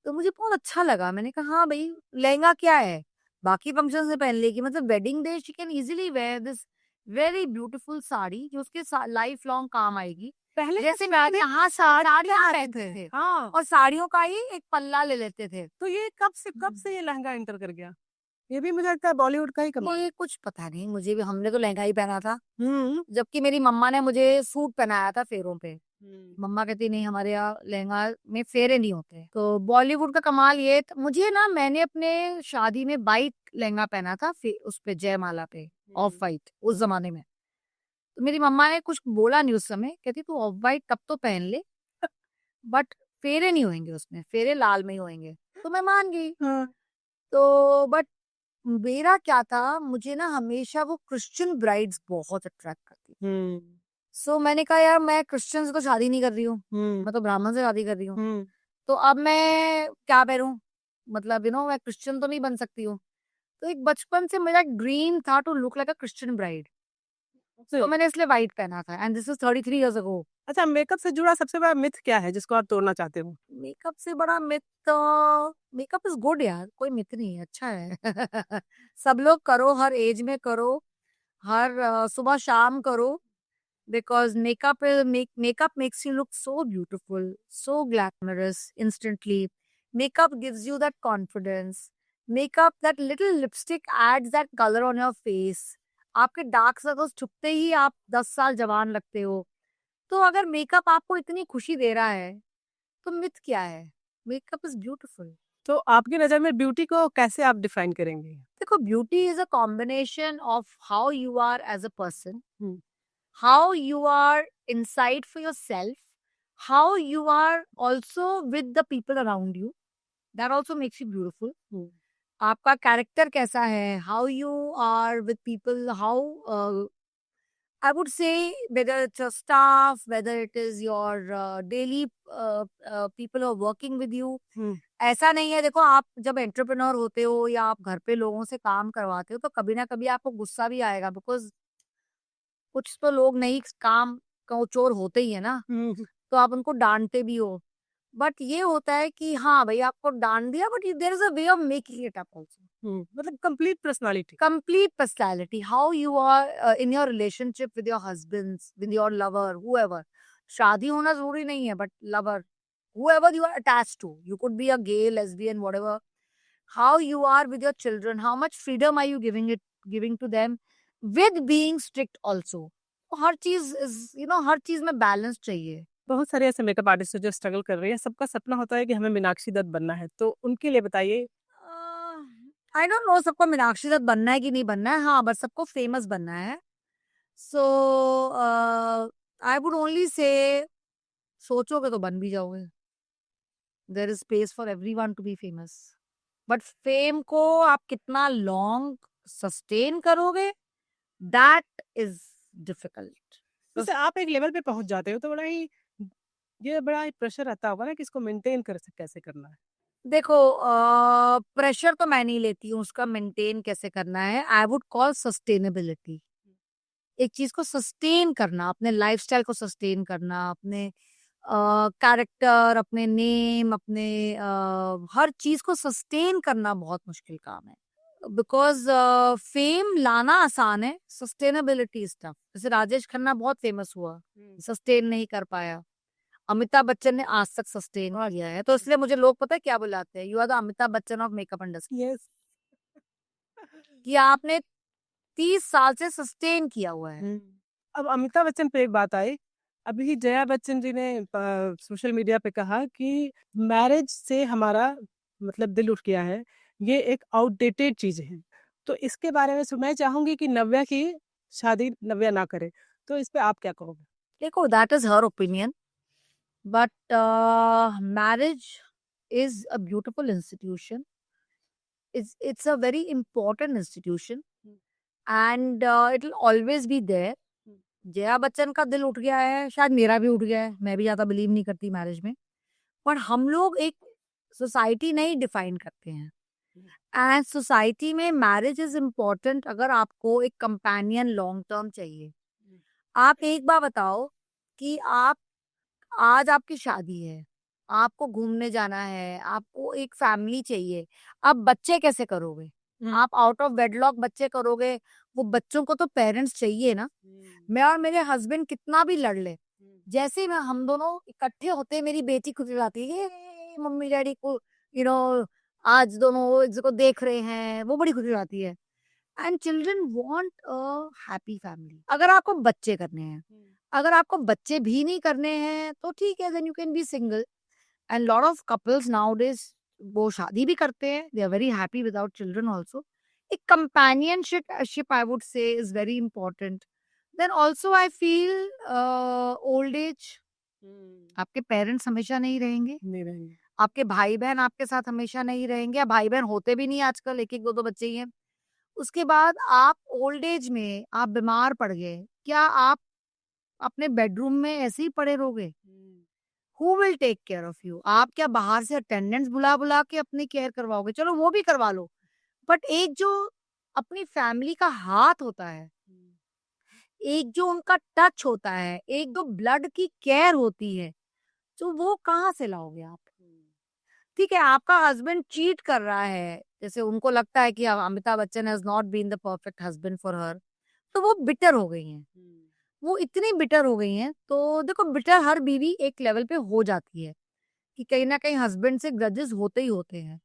S2: तो मुझे बहुत अच्छा लगा। मैंने कहा हाँ भाई, लहंगा क्या है, बाकी फंक्शन से पहन लेगी, मतलब wedding day she can easily wear this very beautiful sari जो उसके लाइफ लॉन्ग काम आएगी।
S1: पहले
S2: जैसे
S1: शादी
S2: यहाँ साड़ियाँ पहनते थे
S1: हाँ,
S2: और साड़ियों का ही एक पल्ला ले लेते थे।
S1: तो ये कब से ये लहंगा एंटर कर गया? ये भी मुझे लगता है बॉलीवुड का ही कमाल है।
S2: ये कुछ पता नहीं मुझे भी, हमने तो लहंगा ही पहना था, जबकि मेरी मम्मा ने मुझे सूट पहनाया था फेरों पे। मम्मा कहती नहीं हमारे यहाँ लहंगा में फेरे नहीं होते। तो बॉलीवुड का कमाल ये मुझे ना, मैंने अपने शादी में वाइट लहंगा पहना था, उस पे जयमाला पे ऑफ वाइट, उस जमाने में। तो मेरी मम्मा ने कुछ बोला नहीं उस समय, कहती तू ऑफ वाइट तब तो पहन ले बट फेरे नहीं होंगे उसमें, फेरे लाल में ही होंगे। तो मैं मान गई।
S1: हाँ।
S2: तो बट मेरा क्या था, मुझे ना हमेशा वो क्रिश्चियन ब्राइड्स बहुत अट्रैक्ट करती। सो मैंने कहा यार मैं क्रिश्चियन से तो शादी नहीं कर रही हूँ, मैं तो ब्राह्मण से शादी कर रही हूँ, तो अब मैं क्या पहनूं, मतलब मैं क्रिश्चियन तो नहीं बन सकती हूँ। तो एक बचपन से मेरा ड्रीम था to look like a Christian bride, तो मैंने इसलिए व्हाइट पहना था, and this is 33 years ago.
S1: अच्छा, मेकअप से जुड़ा सबसे बड़ा मिथ क्या है जिसको आप तोड़ना चाहते हो?
S2: मेकअप से बड़ा मिथ, मेकअप इज गुड यार, कोई मिथ नहीं है, अच्छा है। सब लोग करो, हर एज में करो, हर सुबह शाम करो, because makeup makes you look so beautiful, so glamorous instantly. Makeup gives you that confidence. Makeup, that little lipstick adds that color on your face. आपके डार्क सर्कल्स छुपते ही आप 10 साल जवान लगते हो। तो अगर मेकअप आपको इतनी खुशी दे रहा है तो मिथ क्या है, मेकअप इज ब्यूटीफुल।
S1: तो आपकी नजर में ब्यूटी को कैसे आप डिफाइन करेंगे?
S2: देखो, beauty is a combination of how you are as a person, how you are inside for yourself, how you are also with the people around you. That also makes you beautiful. आपका character कैसा है, how you are with people, how I would say whether it's your staff, whether it is your daily people who are working with you. ऐसा नहीं है, देखो आप जब entrepreneur होते हो या आप घर पे लोगों से काम करवाते हो तो कभी ना कभी आपको गुस्सा भी आएगा, बिकॉज कुछ तो लोग नहीं काम चोर होते ही है ना, तो आप उनको डांटते भी हो। बट ये होता है कि हाँ भाई आपको डांट दिया, but there is a way of making it up also.
S1: मतलब complete
S2: personality how you are in your relationship with your husband, with your lover, whoever. शादी होना जरूरी नहीं है, but lover, whoever you are attached to, you could be a gay, lesbian, whatever. How you are with your children, how much freedom are you giving to them, with being strict also. हर चीज हर चीज में balance चाहिए।
S1: बहुत सारे ऐसे makeup artist जो struggle कर रही है, सबका सपना होता है कि हमें मीनाक्षी दत्त बनना है, तो उनके लिए बताइए।
S2: आई डोंट नो सबको मीनाक्षी दत्त बनना है कि नहीं बनना है, हाँ बस सबको फेमस बनना है। सो आई वुड ओनली से सोचोगे तो बन भी जाओगे। There is space for everyone to be famous, but fame को आप कितना लॉन्ग सस्टेन करोगे, दैट इज डिफिकल्ट।
S1: जैसे आप एक लेवल पे पहुंच जाते हो तो बड़ा ही प्रेशर रहता होगा ना कि इसको मेंटेन कैसे करना है।
S2: देखो प्रेशर तो मैं नहीं लेती हूँ, उसका मेंटेन कैसे करना है, आई वुड कॉल सस्टेनेबिलिटी। एक चीज को सस्टेन करना, अपने लाइफस्टाइल को सस्टेन करना, अपने कैरेक्टर, अपने नेम, अपने हर चीज को सस्टेन करना बहुत मुश्किल काम है, बिकॉज फेम लाना आसान है, सस्टेनेबिलिटी इज टफ। जैसे राजेश खन्ना बहुत फेमस हुआ, सस्टेन नहीं कर पाया। अमिताभ बच्चन ने आज तक सस्टेन किया है, तो इसलिए मुझे लोग पता है क्या बुलाते हैं, you are the Amitabh Bachchan of makeup industry.
S1: Yes,
S2: कि आपने 30 साल से सस्टेन किया हुआ है।
S1: अब अमिताभ बच्चन पे एक बात आई, अभी जया बच्चन जी ने सोशल मीडिया पे कहा कि मैरिज से हमारा मतलब दिल उठ गया है, ये एक आउटडेटेड चीज है। तो इसके बारे में मैं चाहूंगी कि नव्या की शादी नव्या ना करे, तो इस पे आप क्या कहोगे?
S2: देखो that is her opinion, but marriage is a beautiful institution. It's a very important institution, and it'll always be there. Jaya Bachchan का दिल उठ गया है, शायद मेरा भी उठ गया है, मैं भी ज्यादा बिलीव नहीं करती मैरिज में, पर हम लोग एक सोसाइटी नहीं डिफाइन करते हैं, एंड सोसाइटी में मैरिज इज इम्पोर्टेंट। अगर आपको एक कंपेनियन लॉन्ग टर्म चाहिए, आप एक बार बताओ कि आप आज आपकी शादी है, आपको घूमने जाना है, आपको एक फैमिली चाहिए, आप बच्चे कैसे करोगे? आप आउट ऑफ वेडलॉक बच्चे करोगे, वो बच्चों को तो पेरेंट्स चाहिए ना। मैं और मेरे हस्बैंड कितना भी लड़ ले, जैसे मैं हम दोनों इकट्ठे होते हैं, मेरी बेटी खुद जाती है "ये मम्मी डैडी को आज दोनों एक को देख रहे हैं", वो बड़ी खुश हो जाती है। And children want a happy family. अगर आपको बच्चे करने हैं, अगर आपको बच्चे भी नहीं करने हैं तो ठीक है, then you can be single. And lot of couples nowadays वो शादी भी करते हैं, they are very happy without children also. एक companionship I would say is very important. Then also I feel old age, आपके पेरेंट्स हमेशा नहीं रहेंगे,
S1: नहीं रहेंगे।
S2: आपके भाई बहन आपके साथ हमेशा नहीं रहेंगे, या भाई बहन होते भी नहीं आजकल, एक एक दो दो बच्चे ही हैं। उसके बाद आप ओल्ड एज में आप बीमार पड़ गए, क्या आप अपने बेडरूम में ऐसे ही पड़े रहोगे? Who will take care of you? आप क्या बाहर से अटेंडेंट्स बुला बुला के अपनी केयर करवाओगे? चलो वो भी करवा लो, बट एक जो अपनी फैमिली का हाथ होता है, एक जो उनका टच होता है, एक जो ब्लड की केयर होती है, तो वो कहाँ से लाओगे आप? ठीक है, आपका हस्बैंड चीट कर रहा है, जैसे उनको लगता है कि Amitabh Bachchan has not been the perfect husband for her, तो वो बिटर हो गई हैं। वो इतनी बिटर हो गई हैं, तो देखो बिटर हर बीवी एक लेवल पे हो जाती है कि कहीं ना कहीं हस्बैंड से ग्रजेस होते ही होते हैं।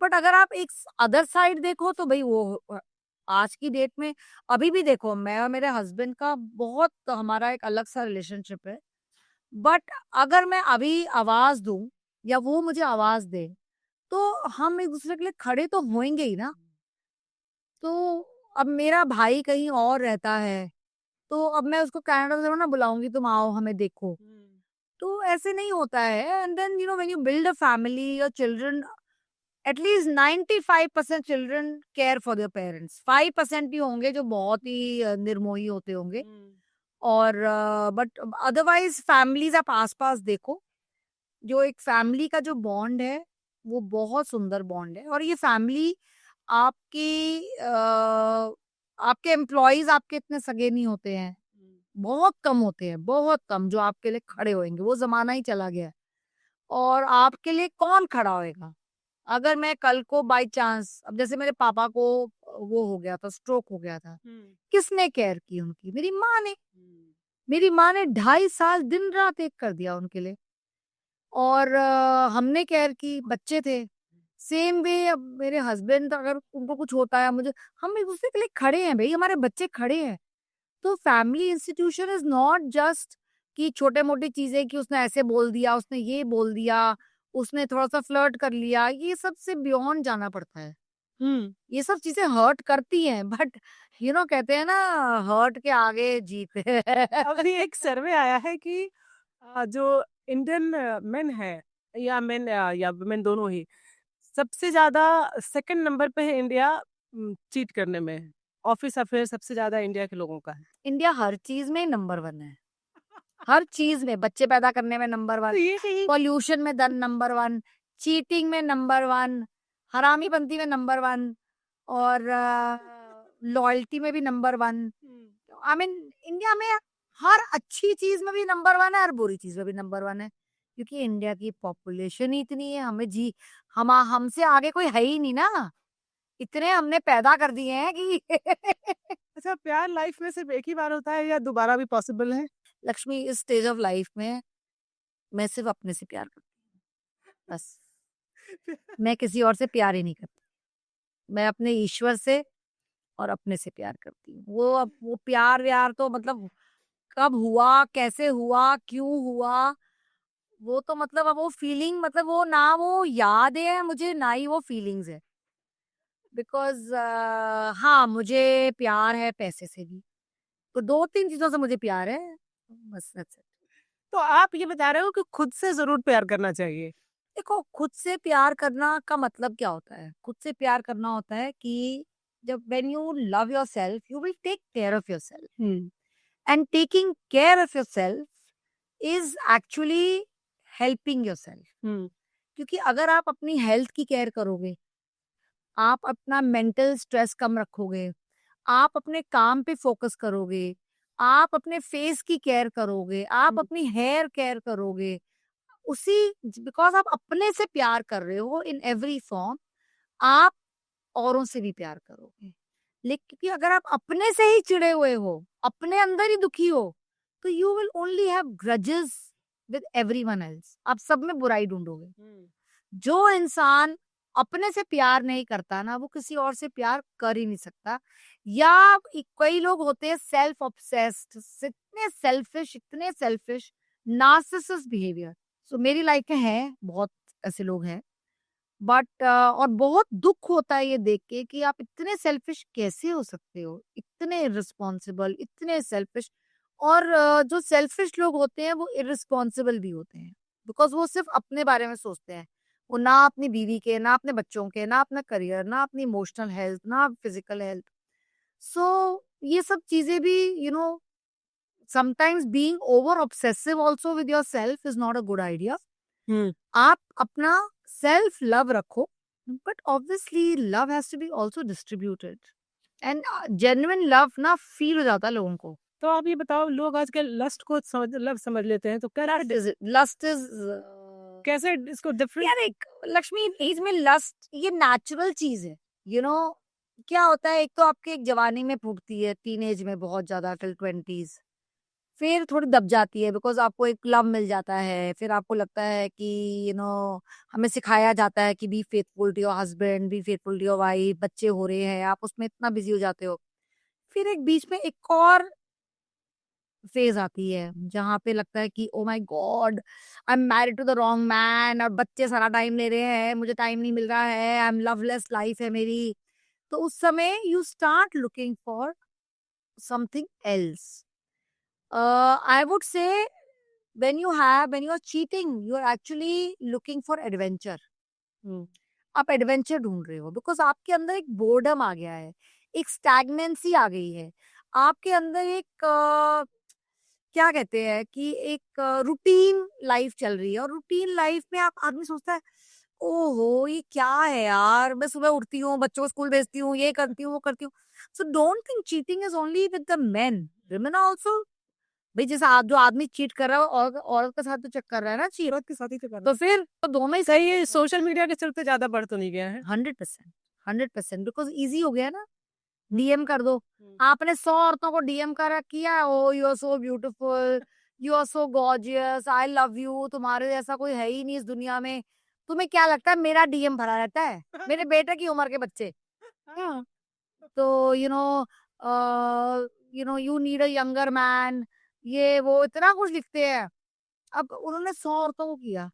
S2: बट अगर आप एक अदर साइड देखो तो भाई वो आज की डेट में अभी भी देखो, मैं और मेरे हस्बैंड का बहुत हमारा एक अलग सा रिलेशनशिप है, बट अगर मैं अभी आवाज दूं या वो मुझे आवाज दे, तो हम एक दूसरे के लिए खड़े तो होंगे ही ना। तो अब मेरा भाई कहीं और रहता है, तो अब मैं उसको कनाडा से थोड़ा ना बुलाऊंगी तुम आओ हमें देखो, तो ऐसे नहीं होता है। And then when you build a family, your children, at least 95% children care for their parents, 5% ही होंगे जो बहुत ही निर्मोही होते होंगे। और बट अदरवाइज फैमिलीज आप आस पास देखो, जो एक फैमिली का जो बॉन्ड है वो बहुत सुंदर बॉन्ड है। और ये फैमिली आपकी आपके एम्प्लॉयज आपके इतने सगे नहीं होते हैं, बहुत कम होते हैं, बहुत कम जो आपके लिए खड़े होंगे, वो जमाना ही चला गया है। और आपके लिए कौन खड़ा होएगा? अगर मैं कल को बाय चांस, अब जैसे मेरे पापा को वो हो गया था, स्ट्रोक हो गया था, किसने केयर की उनकी? मेरी माँ ने। मेरी माँ ने 2.5 साल दिन रात एक कर दिया उनके लिए, और हमने केयर की, बच्चे थे। सेम वे अब मेरे हस्बैंड अगर उनको कुछ होता है, मुझे, हम एक दूसरे के लिए खड़े हैं भाई, हमारे बच्चे खड़े हैं। तो family institution is not just कि छोटे मोटी चीजें कि उसने ऐसे बोल दिया, उसने ये बोल दिया, उसने थोड़ा सा फ्लर्ट कर लिया, ये सब से बियॉन्ड जाना पड़ता है। ये सब चीजें हर्ट करती हैं, बट कहते हैं ना, हर्ट के आगे जीत है।
S1: अभी एक सर्वे आया है कि जो इंडियन मेन है या मेन या वुमेन दोनों ही, सबसे ज्यादा सेकंड नंबर पे है इंडिया चीट करने में। ऑफिस अफेयर सबसे ज्यादा इंडिया के लोगों का है।
S2: इंडिया हर चीज में नंबर 1 है, हर चीज में, बच्चे पैदा करने में नंबर 1,
S1: तो ये
S2: पॉल्यूशन में नंबर 1, चीटिंग में नंबर 1, हरामीपंती में नंबर 1, और लॉयल्टी में भी नंबर 1। आई मीन इंडिया में हर अच्छी चीज में भी नंबर 1 है, हर बुरी चीज में भी नंबर 1 है, क्योंकि इंडिया की पॉपुलेशन ही इतनी है। हमें जी हमसे आगे कोई है ही नहीं ना, इतने हमने पैदा कर दिए हैं कि
S1: अच्छा, प्यार लाइफ में सिर्फ एक ही बार होता है या दोबारा भी पॉसिबल है?
S2: लक्ष्मी, इस स्टेज ऑफ लाइफ में मैं सिर्फ अपने से प्यार करती हूँ, बस। मैं किसी और से प्यार ही नहीं करती, मैं अपने ईश्वर से और अपने से प्यार करती हूँ। वो अब वो प्यार व्यार तो मतलब कब हुआ, कैसे हुआ, क्यों हुआ, वो तो मतलब अब वो फीलिंग, मतलब वो ना वो याद है मुझे, ना ही वो फीलिंग्स है। बिकॉज हाँ, मुझे प्यार है पैसे से भी, तो 2-3 चीजों से मुझे प्यार है, बस that's it।
S1: तो आप ये बता रहे हो कि खुद से जरूर प्यार करना चाहिए।
S2: देखो, खुद से प्यार करना का मतलब क्या होता है? खुद से प्यार करना होता है कि जब when you love yourself, you will take care of yourself,
S1: hmm.
S2: And taking care of yourself is actually helping yourself.
S1: Hmm.
S2: क्योंकि अगर आप अपनी हेल्थ की केयर करोगे, आप अपना मेंटल स्ट्रेस कम रखोगे, आप अपने काम पे फोकस करोगे, आप अपने फेस की केयर करोगे, आप अपनी हेयर केयर करोगे, उसी बिकॉज आप अपने से प्यार कर रहे हो इन एवरी फॉर्म, आप औरों से भी प्यार करोगे। लेकिन क्योंकि अगर आप अपने से ही चिढ़े हुए हो, अपने अंदर ही दुखी हो, तो you will only have grudges with everyone else. आप सब में बुराई ढूंढोगे। जो इंसान अपने से प्यार नहीं करता ना, वो किसी और से प्यार कर ही नहीं सकता। या कई लोग होते हैं सेल्फ ऑब्सेस्ड, इतने सेल्फिश, नार्सिसिस्ट बिहेवियर। सो मेरी लाइफ में है बहुत ऐसे लोग हैं। बट और बहुत दुख होता है ये देख के कि आप इतने सेल्फिश कैसे हो सकते हो, इतने इररिस्पॉन्सिबल, इतने सेल्फिश। और जो सेल्फिश लोग होते हैं वो इररिस्पॉन्सिबल भी होते हैं, बिकॉज वो सिर्फ अपने बारे में सोचते हैं। वो ना अपनी बीवी के, ना अपने बच्चों के, ना अपना करियर, ना अपनी इमोशनल हेल्थ, ना फिजिकल हेल्थ। सो ये सब चीजें भी, sometimes being over obsessive also with your self is not a good idea.
S1: Hmm.
S2: आप अपना सेल्फ लव रखो, but obviously love has to be also distributed, and genuine love ना feel हो जाता है लोगों को।
S1: तो आप ये बताओ, लोग आजकल लस्ट को लव समझ लेते हैं, तो
S2: लस्ट इज
S1: कैसे इसको डिफरेंट?
S2: यार, एक लक्ष्मी एज में लस्ट ये नेचुरल चीज है। यू नो क्या होता है, एक तो आपके एक जवानी में फूटती है, टीनेज में बहुत ज्यादा टिल 20s, फिर थोड़ी दब जाती है बिकॉज आपको एक लव मिल जाता है। फिर आपको लगता है कि हमें सिखाया जाता है कि be faithful to your husband, be faithful to your wife, बच्चे हो रहे हैं, आप उसमें इतना बिजी हो जाते हो। फिर एक बीच में एक और फेज आती है जहाँ पे लगता है कि oh my god, I am married to the wrong man, और बच्चे सारा टाइम ले रहे हैं, मुझे टाइम नहीं मिल रहा है, आई एम लवलेस लाइफ है मेरी। तो उस समय you start looking for something else. I would say when you are cheating, you are actually looking for adventure. आप एडवेंचर ढूंढ रहे हो बिकॉज आपके अंदर एक बोर्डम आ गया है, एक स्टैग्नेंसी आ गई है, आपके अंदर एक क्या कहते हैं कि एक रूटीन लाइफ चल रही है। और रूटीन लाइफ में आप आदमी सोचता है, ओहो ये क्या है यार, मैं सुबह उठती हूँ, बच्चों को स्कूल भेजती हूँ, ये करती हूँ, वो करती हूँ। So don't think cheating is only with the main, women also. भाई जैसे जो आदमी चीट कर रहा है और औरत के साथ तो चेक कर रहा है ना चीट,
S1: औरत के साथ ही तो करना
S2: तो फिर तो दोनों ही
S1: सही है। सोशल मीडिया के चलते ज्यादा बढ़ तो नहीं गया है।
S2: 100% बिकॉज इजी हो गया ना, डीएम कर दो।
S1: हम्म।
S2: आपने 100 औरतों को डीएम कर किया, oh you are so beautiful, you are so gorgeous, I love you, तुम्हारे जैसा कोई है ही नहीं इस दुनिया में। तुम्हें क्या लगता है मेरा डीएम भरा रहता है? मेरे बेटे की उम्र के बच्चे।
S1: हाँ।
S2: तो you need a younger man, ये वो इतना कुछ लिखते हैं। अब उन्होंने 100 औरतों को किया,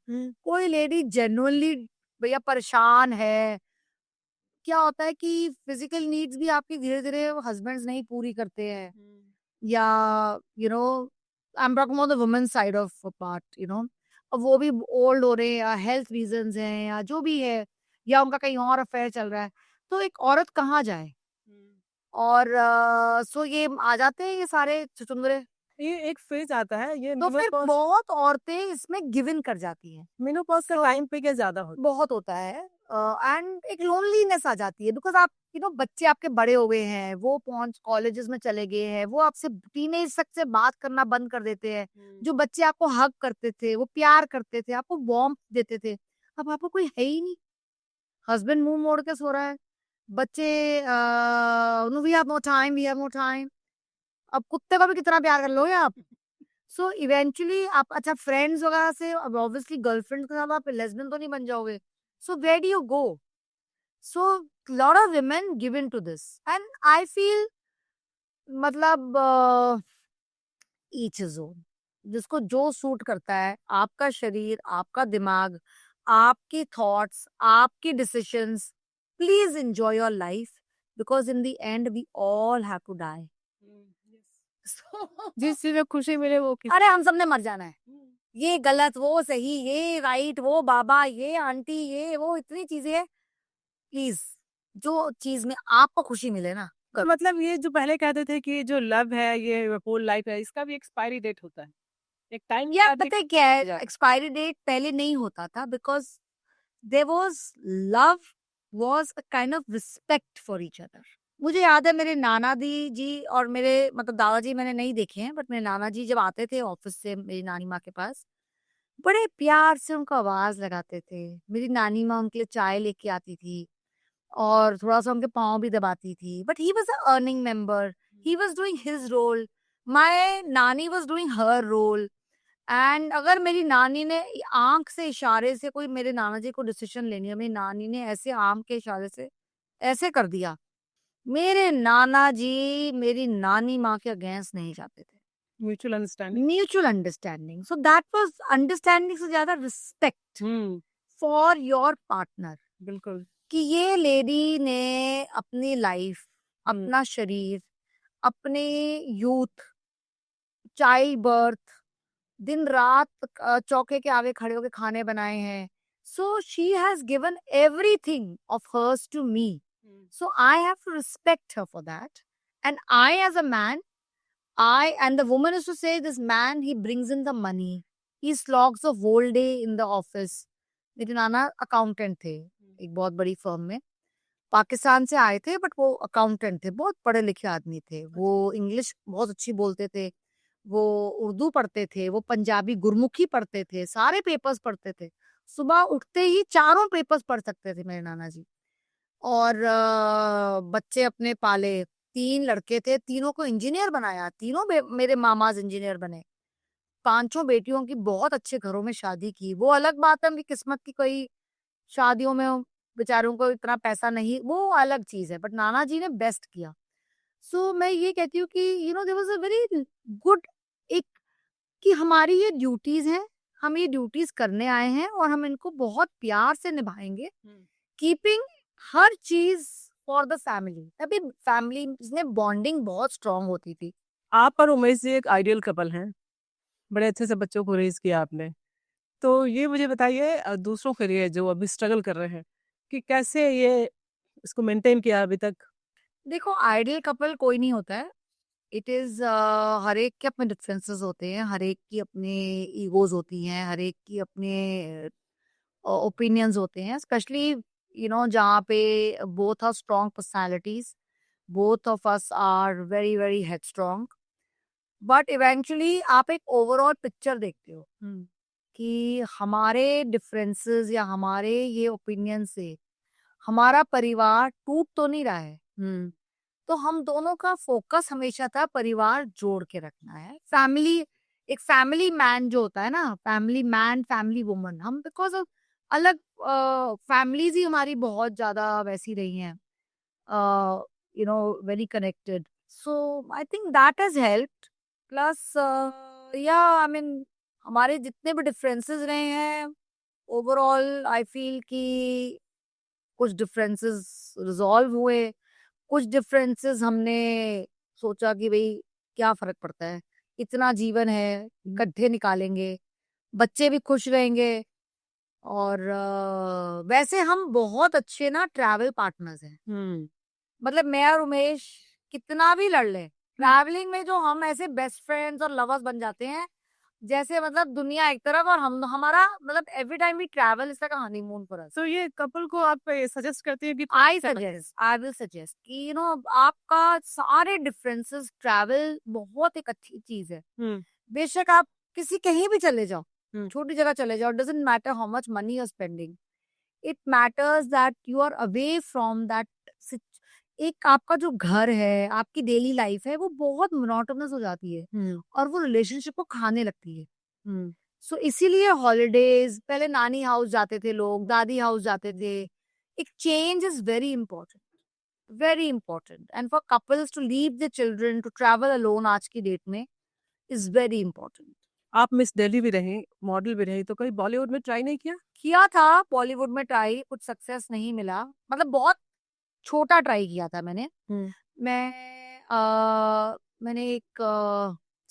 S2: कोई लेडी जेन्युइनली भैया परेशान है। क्या होता है कि फिजिकल नीड्स भी आपकी धीरे धीरे हस्बैंड्स नहीं पूरी करते हैं, या you know I am talking about the women side of part, अब वो भी ओल्ड हो रहे हैं, या हेल्थ रीजंस हैं, या जो भी है, या उनका कहीं और अफेयर चल रहा है। तो एक औरत कहाँ जाए? और सो ये आ जाते हैं ये सारे चुचुंदरे।
S1: ये एक फेज आता है, ये
S2: तो फिर बहुत औरतें इसमें गिव इन कर जाती हैं।
S1: मेनोपॉज का टाइम पे क्या ज्यादा होता
S2: बहुत होता है, एंड एक लोनलीनेस आ जाती है बिकॉज आप बच्चे आपके बड़े हो गए हैं, वो पहुंच कॉलेजेस में चले गए हैं, वो आपसे टीनेज तक से बात करना बंद कर देते हैं।
S1: है।
S2: जो बच्चे आपको हग करते थे, वो प्यार करते थे, आपको वार्मथ देते थे, अब आपको कोई है ही नहीं। हस्बैंड मुंह मोड़ के सो रहा है, बच्चे we have no time, we have no time. अब कुत्ते को भी कितना प्यार कर लोगे आप? सो इवेंचुअली आप अच्छा फ्रेंड्स वगैरह से, अब ऑब्वियसली गर्लफ्रेंड के साथ आप लेस्बियन तो नहीं बन जाओगे। So where do you go? So lot of women give in to this, and I feel मतलब ईच इज ओन, जिसको जो सूट करता है, आपका शरीर, आपका दिमाग, आपके थॉट्स, आपके decisions, please enjoy your life because in the end we all have to die.
S1: जिस चीज में खुशी मिले वो
S2: अरे हम सबने मर जाना है। ये गलत, वो सही, ये राइट, वो बाबा, ये आंटी, ये वो, इतनी चीजें हैं। प्लीज, जो चीज में आपको खुशी मिले ना करो।
S1: मतलब ये जो पहले कहते थे कि जो लव है ये होल लाइफ है, इसका भी एक्सपायरी डेट होता है एक टाइम के
S2: यार
S1: बाद।
S2: पता है क्या है, एक्सपायरी डेट पहले नहीं होता था, because there was love, was a kind of respect for each other. मुझे याद है मेरे नाना जी और मेरे मतलब दादाजी मैंने नहीं देखे हैं, बट मेरे नाना जी जब आते थे ऑफिस से मेरी नानी माँ के पास, बड़े प्यार से उनको आवाज लगाते थे। मेरी नानी माँ उनके लिए चाय लेके आती थी और थोड़ा-सा उनके पाँव भी दबाती थी। But he was a earning member, he was doing his role, my नानी was doing her role. And अगर मेरी नानी ने आँख से इशारे से कोई मेरे नाना जी को डिसीजन लेनी है, मेरी नानी ने ऐसे आँख के इशारे से ऐसे कर दिया, मेरे नाना जी मेरी नानी माँ के अगेंस्ट नहीं जाते थे।
S1: Mutual understanding.
S2: Mutual understanding, so that was understanding से ज़्यादा रिस्पेक्ट फॉर योर पार्टनर।
S1: बिल्कुल।
S2: कि ये लेडी ने अपनी लाइफ, अपना शरीर, अपने यूथ, चाइल्ड बर्थ, दिन रात चौके के आगे खड़े होके खाने बनाए हैं। So she has given everything of hers to me, so I have to respect her for that. And I as a man, and the woman is to say, this man, he brings in the money, he slogs the whole day in the office. मेरे नाना accountant थे एक बहुत बड़ी firm में, पाकिस्तान से आए थे, but वो अकाउंटेंट थे, बहुत पढ़े लिखे आदमी थे। वो इंग्लिश बहुत अच्छी बोलते थे, वो उर्दू पढ़ते थे, वो पंजाबी गुरमुखी पढ़ते थे, सारे पेपर्स पढ़ते थे। सुबह उठते ही चारों पेपर्स पढ़ सकते थे मेरे नाना जी। और बच्चे अपने पाले, 3 लड़के थे, तीनों को इंजीनियर बनाया, तीनों मेरे मामाज इंजीनियर बने। पांचों बेटियों की बहुत अच्छे घरों में शादी की। वो अलग बात है उनकी किस्मत की, कोई शादियों में बेचारों को इतना पैसा नहीं, वो अलग चीज है, बट नाना जी ने बेस्ट किया। सो मैं ये कहती हूँ कि there was a very good, एक कि हमारी ये ड्यूटीज हैं, हम ये ड्यूटीज करने आए हैं और हम इनको बहुत प्यार से निभाएंगे, कीपिंग हर चीज फॉर द फैमिली। तभी फैमिली में बॉन्डिंग बहुत स्ट्रांग होती थी।
S1: आप और उमेश जी एक आइडियल कपल हैं, बड़े अच्छे से बच्चों को रेज किया आपने। तो ये मुझे बताइए दूसरों के लिए जो अभी स्ट्रगल कर रहे हैं कि कैसे ये इसको मेंटेन किया अभी तक।
S2: देखो, आइडियल कपल कोई नहीं होता है। इट इज हर एक के अपने डिफरेंसेस होते हैं, हर एक की अपने ईगोज होती हैं, हर एक की अपने ओपिनियंस होते हैं, स्पेशली जहाँ पे both are strong personalities, both of us are very very headstrong, but eventually आप एक ओवरऑल पिक्चर देखते हो कि हमारे डिफरेंसेस या हमारे ये ओपिनियन से हमारा परिवार टूट तो नहीं रहा है। तो हम दोनों का फोकस हमेशा था परिवार जोड़ के रखना है। फैमिली, एक फैमिली मैन जो होता है ना, फैमिली मैन फैमिली वुमन, हम बिकॉज ऑफ अलग फैमिलीज ही हमारी बहुत ज्यादा वैसी रही हैं, very connected. So I think that has helped. Plus या आई मीन हमारे जितने भी डिफरेंसेस रहे हैं, ओवरऑल आई फील कि कुछ डिफरेंसेस रिजॉल्व हुए, कुछ डिफरेंसेस हमने सोचा कि भाई क्या फर्क पड़ता है, इतना जीवन है, गड्ढे निकालेंगे, बच्चे भी खुश रहेंगे। और वैसे हम बहुत अच्छे ना ट्रैवल पार्टनर्स हैं। मतलब मैं और उमेश कितना भी लड़ ले, ट्रैवलिंग में जो हम ऐसे बेस्ट फ्रेंड्स और लवर्स बन जाते हैं, जैसे मतलब दुनिया एक तरफ और हम हमारा मतलब every time we travel is like a honeymoon for us.
S1: तो ये कपल को आप सजेस्ट करती है कि
S2: आई विल सजेस्ट कि आपका सारे डिफरेंसेस, ट्रैवल बहुत एक अच्छी चीज है। बेशक आप किसी कहीं भी चले जाओ, छोटी जगह चले जाओ, doesn't matter how much money you are spending, it matters that you are away from that. एक आपका जो घर है, आपकी डेली लाइफ है, वो बहुत मोनोटोनस हो जाती है और वो रिलेशनशिप को खाने लगती है। सो इसीलिए हॉलीडेज, पहले नानी हाउस जाते थे लोग, दादी हाउस जाते थे, एक change is very important, very important. And for couples to leave the children to travel alone आज की डेट में इज वेरी इंपॉर्टेंट।
S1: आप मिस दिल्ली भी रही, मॉडल भी रही, तो कहीं बॉलीवुड में ट्राई नहीं किया?
S2: किया था बॉलीवुड में ट्राई, कुछ सक्सेस नहीं मिला, मतलब बहुत छोटा ट्राई किया था मैंने। मैंने एक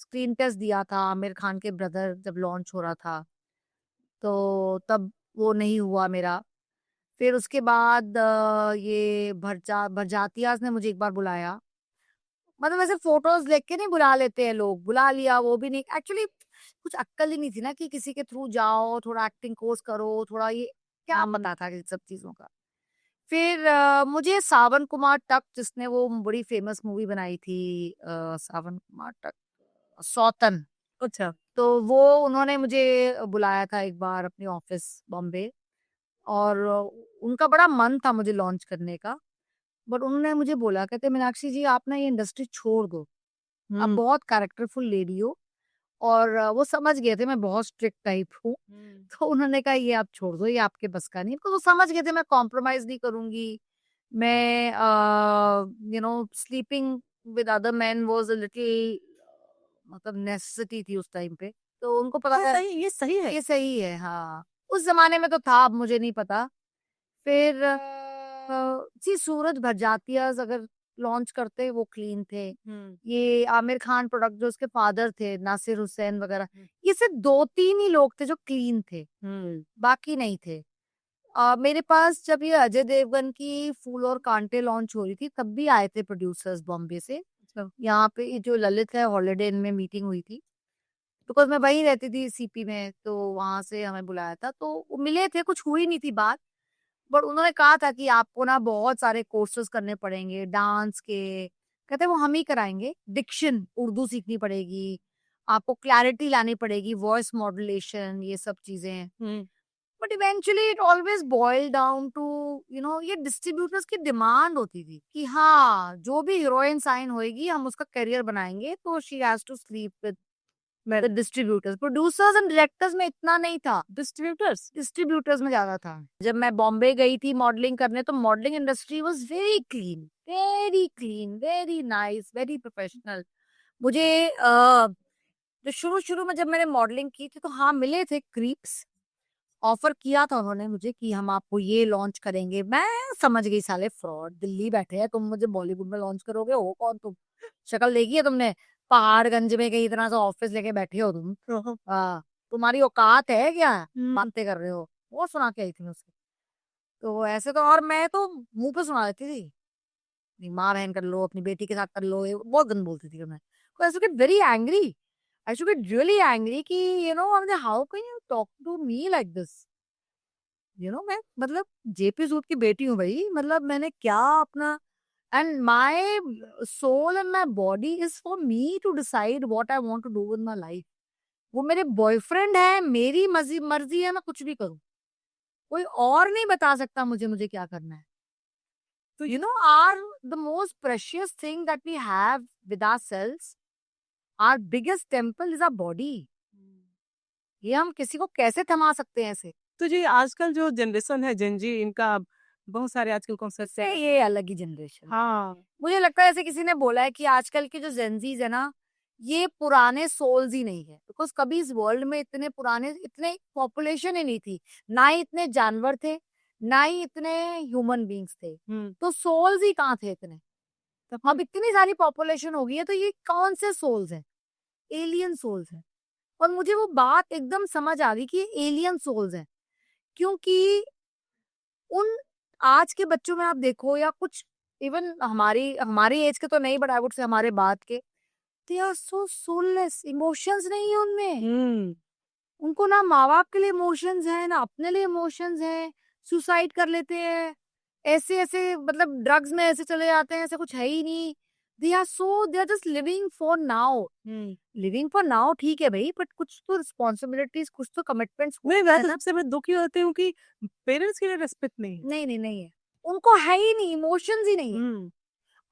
S2: स्क्रीन टेस्ट दिया था आमिर खान के ब्रदर जब लॉन्च हो रहा था, तो तब वो नहीं हुआ मेरा। फिर उसके बाद ये भरजातियास ने मुझे एक बार बुलाया, मतलब वैसे फोटोज देख के नहीं बुला लेते हैं लोग, बुला लिया, वो भी नहीं एक्चुअली, कुछ अक्कल ही नहीं थी ना कि किसी के थ्रू जाओ, थोड़ा एक्टिंग कोर्स करो, थोड़ा ये क्या पता था इन सब चीजों का। फिर मुझे सावन कुमार टक, जिसने वो बड़ी फेमस मूवी बनाई थी, सावन कुमार टक, सौतन,
S1: अच्छा।
S2: तो वो उन्होंने मुझे बुलाया था एक बार अपने ऑफिस बॉम्बे, और उनका बड़ा मन था मुझे लॉन्च करने का, बट उन्होंने मुझे बोला, कहते मीनाक्षी जी आप ना ये इंडस्ट्री छोड़ दो, आप बहुत कैरेक्टरफुल लेडी हो, और वो समझ गए थे मैं बहुत स्ट्रिक्ट टाइप हूँ, तो उन्होंने कहा ये आप छोड़ दो, ये आपके बस का नहीं, तो समझ गए थे मैं कॉम्प्रोमाइज नहीं करूंगी, मैं sleeping with other man was a little, मतलब नेसेसिटी थी उस टाइम पे, तो उनको पता था
S1: ये सही है।
S2: ये सही है। हाँ, उस जमाने में तो था, अब मुझे नहीं पता। फिर जी सूरज भरजातियास अगर लॉन्च करते, वो क्लीन थे। ये आमिर खान प्रोडक्ट, जो उसके फादर थे नासिर हुसैन वगैरह, ये सिर्फ 2-3 ही लोग थे जो क्लीन थे, बाकी नहीं थे। मेरे पास जब ये अजय देवगन की फूल और कांटे लॉन्च हो रही थी, तब भी आए थे प्रोड्यूसर्स बॉम्बे से, यहाँ पे ये जो ललित है हॉलिडे इन में मीटिंग हुई थी, बिकॉज मैं वहीं रहती थी सीपी में, तो वहां से हमें बुलाया था, तो वो मिले थे, कुछ हुई नहीं थी बात, बट उन्होंने कहा था कि आपको ना बहुत सारे कोर्सेज करने पड़ेंगे डांस के, कहते वो हम ही कराएंगे, डिक्शन उर्दू सीखनी पड़ेगी, आपको क्लैरिटी लानी पड़ेगी, वॉइस मॉड्यूलेशन, ये सब चीजें। But eventually it always boil down to ये डिस्ट्रीब्यूटर्स की डिमांड होती थी कि हाँ जो भी हीरोइन साइन होएगी हम उसका करियर बनाएंगे, तो she has to sleep with distributors. Producers and directors में इतना नहीं था, डिस्ट्रीब्यूटर्स में ज्यादा था। जब मैं बॉम्बे गई थी मॉडलिंग करने, तो modelling industry was very clean, very nice, very professional. मुझे जो शुरू शुरू में जब मैंने मॉडलिंग की थी, तो हाँ मिले थे क्रीप्स, ऑफर किया था उन्होंने मुझे कि हम आपको ये लॉन्च करेंगे, मैं समझ गई साले फ्रॉड, दिल्ली बैठे हैं, तुम मुझे बॉलीवुड में लॉन्च करोगे, हो कौन तुम, शक्ल देखी है तुमने, पहाड़गंज में कहीं इतना सा ऑफिस लेके बैठे हो तुम, तुम्हारी औकात है क्या, बातें कर रहे हो, वो सुना के आई थी मैं उसको। तो ऐसे तो, और मैं तो मुंह पे सुना देती थी, अपनी माँ बहन कर लो, अपनी बेटी के साथ कर लो, ये बहुत गंद बोलती थी मैं, आई used to get very angry, I used to get really angry कि how can you talk to me like this, मैं मतलब जेपी सूद की बेटी हूँ भाई, मतलब मैंने क्या अपना, and my soul and my body is for me to decide what I want to do with my life. वो मेरे बॉयफ्रेंड है, मेरी मर्जी है, मैं कुछ भी करूँ, कोई और नहीं बता सकता मुझे मुझे क्या करना है। तो are the most precious thing that we have with ourselves, our biggest temple is our body. ये हम किसी को कैसे थमा सकते हैं ऐसे?
S1: तो जी आजकल जो जनरेशन है जेन जी, इनका बहुत सारे आजकल कॉन्सेप्ट
S2: से ये अलग ही जनरेशन।
S1: हाँ,
S2: मुझे लगता है ऐसे किसी ने बोला है कि आजकल के जो जेनजीज है ना, ये पुराने सोल्स ही नहीं है, बिकॉज कभी इस वर्ल्ड में इतने पॉपुलेशन ही नहीं थी, ना ही इतने जानवर थे, ना ही इतने ह्यूमन बींग्स थे, तो सोल्स ही कहाँ थे इतने। अब इतनी सारी पॉपुलेशन हो गई है, तो ये कौन से सोल्स हैं? एलियन सोल्स हैं। और मुझे वो बात एकदम समझ आ गई कि एलियन सोल्स हैं, क्योंकि उन आज के बच्चों में आप देखो, या कुछ इवन हमारी एज के तो नहीं, बट आई वुड से हमारे बाद के, they are so soulless, emotions नहीं है उनमें। उनको ना माँ बाप के लिए इमोशंस हैं, ना अपने लिए इमोशंस हैं, सुसाइड कर लेते हैं, ऐसे ऐसे मतलब ड्रग्स में ऐसे चले जाते हैं, ऐसे कुछ है ही नहीं। They are just living for now. Living for now ठीक है भाई, बट कुछ तो रिस्पॉन्सिबिलिटीज, कुछ तो कमिटमेंट्स।
S1: मैं सबसे मैं दुखी होती हूँ कि पेरेंट्स के लिए रेस्पेक्ट नहीं है।
S2: नहीं है, उनको है ही नहीं, इमोशंस ही नहीं है।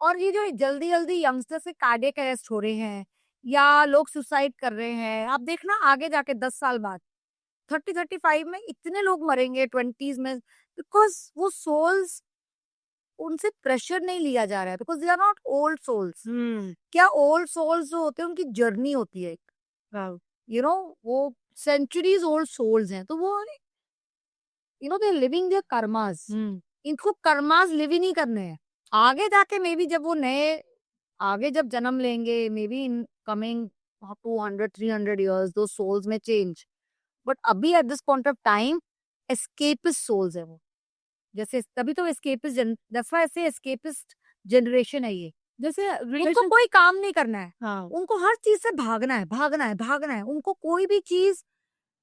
S2: और ये जो जल्दी जल्दी यंगस्टर से कार्डियक अरेस्ट हो रहे हैं, या लोग सुसाइड कर रहे हैं, आप देखना आगे जाके 10 साल बाद 30-35 में इतने लोग मरेंगे 20s में, बिकॉज वो सोल्स, उनसे प्रेशर नहीं लिया जा रहा है, because they are not old souls. क्या ओल्ड सोल्स जो होते हैं उनकी जर्नी होती है, वो सेंचुरीज ओल्ड सोल्स हैं, तो वो दे लिविंग देयर कर्मास। इनको कर्मास लिव ही नहीं करने हैं। आगे जाके मे बी जब वो नए आगे जब जन्म लेंगे, may be in coming 200-300 years, those souls may change. But अभी at this point of time, escapist souls है वो. जैसे तभी तो escapist, that's why I say escapist generation है ये.
S1: जैसे
S2: इनको
S1: रिलेशन
S2: कोई काम नहीं करना है.
S1: हाँ
S2: उनको हर चीज से भागना है, भागना है, भागना है. उनको कोई भी चीज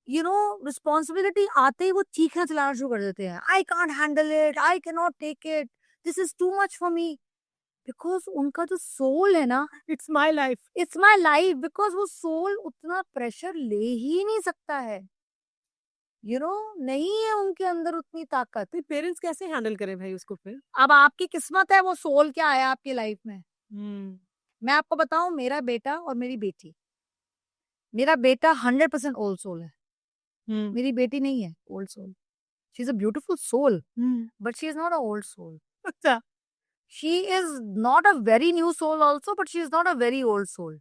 S2: रिस्पॉन्सिबिलिटी आते ही वो चीखना चलाना शुरू कर देते हैं. I can't handle it, I can not take it, this is too much for me. Because उनका जो सोल है ना,
S1: it's my life.
S2: It's my life. Because वो सोल उतना प्रेशर ले ही नहीं सकता है. नहीं है उनके अंदर उतनी ताकत.
S1: तो पेरेंट्स कैसे हैंडल करें भाई उसको फिर?
S2: अब आपकी किस्मत है वो सोल क्या है आपकी लाइफ में.
S1: हम्म
S2: मैं आपको बताऊं, मेरा बेटा और मेरी बेटी, मेरा बेटा 100% ओल्ड सोल है.
S1: हम्म
S2: मेरी बेटी नहीं है old soul. She is a beautiful soul,
S1: hmm
S2: but she is not a old soul.
S1: अच्छा.
S2: She is not a very new soul also, but she is not a very old soul.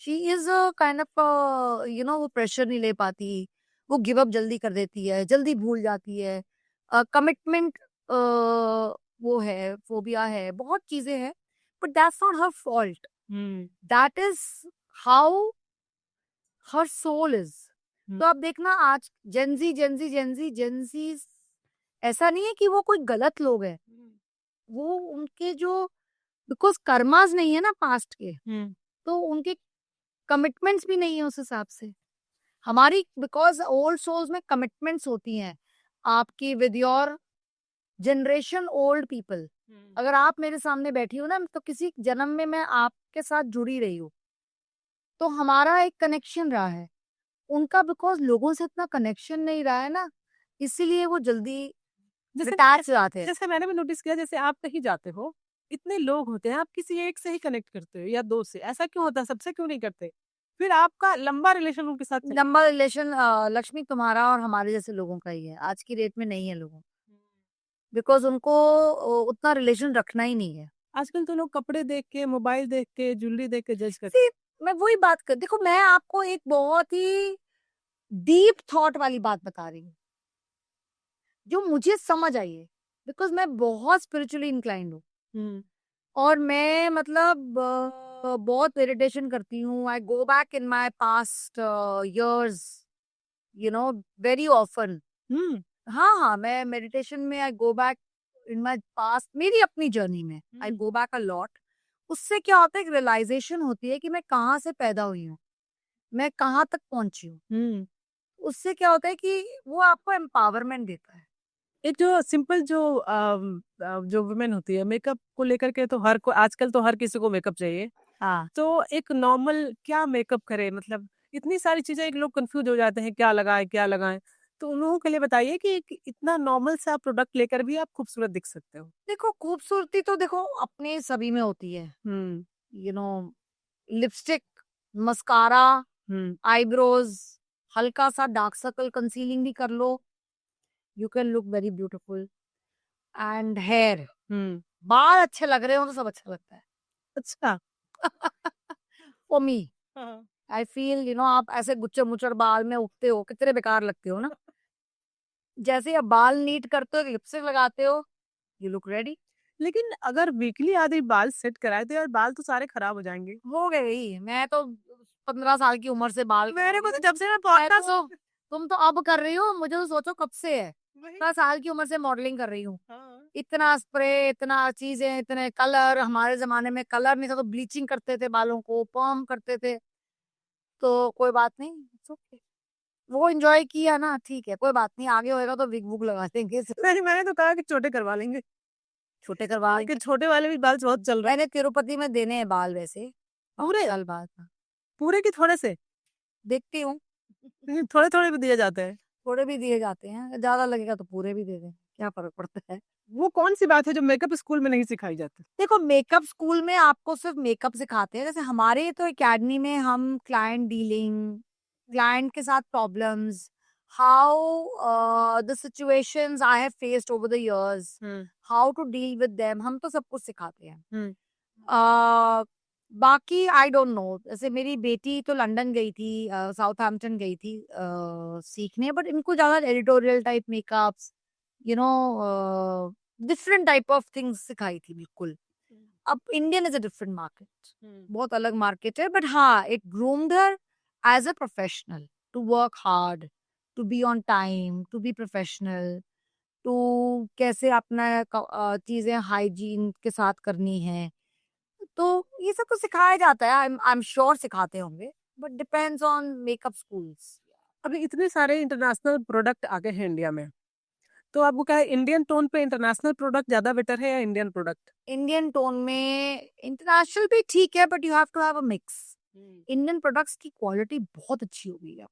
S2: She is a kind of वो pressure नहीं ले पाती, वो give up जल्दी कर देती है, जल्दी भूल जाती है. कमिटमेंट वो है, फोबिया है, बहुत चीजें हैं. But that's not her fault. That is how her soul is. तो आप देखना आज जेंजी ऐसा नहीं है कि वो कोई गलत लोग हैं. वो उनके जो बिकॉज कर्मास नहीं है ना पास्ट के, तो उनके कमिटमेंट्स भी नहीं है उस हिसाब से. हमारी बिकॉज ओल्ड सोल्स में कमिटमेंट्स होती हैं आपकी with your generation old people. अगर आप मेरे सामने बैठी हो ना, तो किसी जन्म में मैं आपके साथ जुड़ी रही हूँ, तो हमारा एक कनेक्शन रहा है. उनका बिकॉज लोगों से इतना कनेक्शन नहीं रहा है ना, इसीलिए वो जल्दी
S1: जैसे
S2: डिटैच जाते हैं.
S1: जैसे मैंने भी नोटिस किया, जैसे आप कहीं जाते हो, इतने लोग होते हैं, आप किसी एक से ही कनेक्ट करते हो या दो से, ऐसा क्यों होता है? सबसे क्यों नहीं करते? फिर आपका लंबा रिलेशन उनके साथ
S2: लंबा रिलेशन लक्ष्मी तुम्हारा और हमारे जैसे लोगों का ही है. आज की डेट में नहीं है लोगों, बिकॉज उनको उतना रिलेशन रखना ही नहीं है.
S1: आजकल तो लोग कपड़े देख के, मोबाइल देख के, ज्वेलरी देख के जज करते हैं.
S2: See, मैं वही बात कर, देखो मैं आपको एक बहुत ही डीप थॉट वाली बात बता रही हूँ जो मुझे समझ आई है, बिकॉज मैं बहुत स्पिरिचुअली इंक्लाइंड हूँ. और मैं मतलब बहुत मेडिटेशन करती हूँ. I go back in my past years very often. हाँ, मैं मेडिटेशन में I go back in my past, मेरी अपनी जर्नी में I go back a lot. उससे क्या होता है, एक रियलाइजेशन होती है कि मैं कहाँ से पैदा हुई हूँ, मैं कहाँ तक पहुंची हूँ. उससे क्या होता है कि वो आपको एम्पावरमेंट देता है.
S1: एक जो सिंपल जो वुमेन होती है, मेकअप को लेकर के तो हर को आजकल तो हर किसी को मेकअप चाहिए.
S2: हाँ,
S1: तो एक नॉर्मल क्या मेकअप करे? मतलब इतनी सारी चीजें, एक लोग कंफ्यूज हो जाते हैं क्या लगाए क्या लगाएं. तो उन लोगों के लिए बताइए कि एक इतना नॉर्मल सा प्रोडक्ट लेकर भी आप खूबसूरत दिख सकते हो.
S2: देखो खूबसूरती तो देखो अपने सभी में होती है. लिपस्टिक, मस्कारा, आईब्रोज, हल्का सा डार्क सर्कल कंसीलिंग भी कर लो, you can look very beautiful. And hair, बाल अच्छे लग रहे हो तो सब अच्छा लगता है.
S1: अच्छा.
S2: फॉर मी आई फील आप ऐसे गुच्चर मुच्चर बाल में उगते हो, कितने बेकार लगते हो ना. जैसे आप बाल नीट करते हो, लिपस्टिक लगाते हो, यू लुक रेडी.
S1: लेकिन अगर वीकली आदि बाल सेट कराए तो यार बाल तो सारे खराब हो जाएंगे.
S2: हो गई. मैं तो 15 साल की उम्र से बाल
S1: मेरे को तो जब से मैं
S2: मैं
S1: पॉडकास्ट
S2: तो, तुम तो अब कर रही हो, मुझे तो सोचो कब से है. 15 साल की उम्र से मॉडलिंग कर रही हूँ. इतना स्प्रे, इतना चीजें, इतने कलर. हमारे जमाने में कलर नहीं था तो ब्लीचिंग करते थे, बालों को पर्म करते थे. तो कोई बात नहीं, it's okay. वो एंजॉय किया ना, ठीक है, कोई बात नहीं. आगे होएगा तो विग वुग लगा देंगे.
S1: मैंने तो कहा कि छोटे करवा लेंगे.
S2: छोटे करवा
S1: कि छोटे वाले भी बाल बहुत चल रहे हैं.
S2: मैंने तिरुपति में देने हैं बाल वैसे,
S1: पूरे?
S2: साल बाद.
S1: पूरे की थोड़े से?
S2: देखती हूँ,
S1: थोड़े थोड़े भी दिए जाते हैं.
S2: थोड़े भी दिए जाते हैं. ज्यादा लगेगा तो पूरे भी दे दें, क्या फर्क पड़ता है.
S1: वो कौन सी बात है जो मेकअप स्कूल में नहीं सिखाई जाती?
S2: देखो मेकअप स्कूल में आपको सिर्फ मेकअप सिखाते हैं. जैसे हमारे तो एकेडमी में हम क्लाइंट डीलिंग, क्लाइंट के साथ problems, how the situations I have faced over the years, how to deal with them, हम तो सब कुछ सिखाते हैं. बाकी आई डोंट नो. जैसे मेरी बेटी तो लंदन गई थी, साउथहैम्पटन गई थी सीखने. बट इनको ज्यादा editorial type makeups, different type of things सिखाई थी बिल्कुल. अब Indian is a different market, बहुत अलग मार्केट है, बट हाँ it groomed her as a professional to work hard, to be on time, to be professional, to कैसे अपना चीजें हाइजीन के साथ करनी है। तो ये सब तो सिखाया जाता है, आई एम श्योर सिखाते होंगे, but depends on makeup schools.
S1: अभी इतने सारे इंटरनेशनल प्रोडक्ट आ गए हैं इंडिया में, तो आपको क्या है, इंडियन टोन पे इंटरनेशनल प्रोडक्ट ज्यादा बेटर है या इंडियन प्रोडक्ट?
S2: इंडियन टोन में इंटरनेशनल भी ठीक है, but you have to have a mix. Indian products की क्वालिटी बहुत अच्छी हो गई है,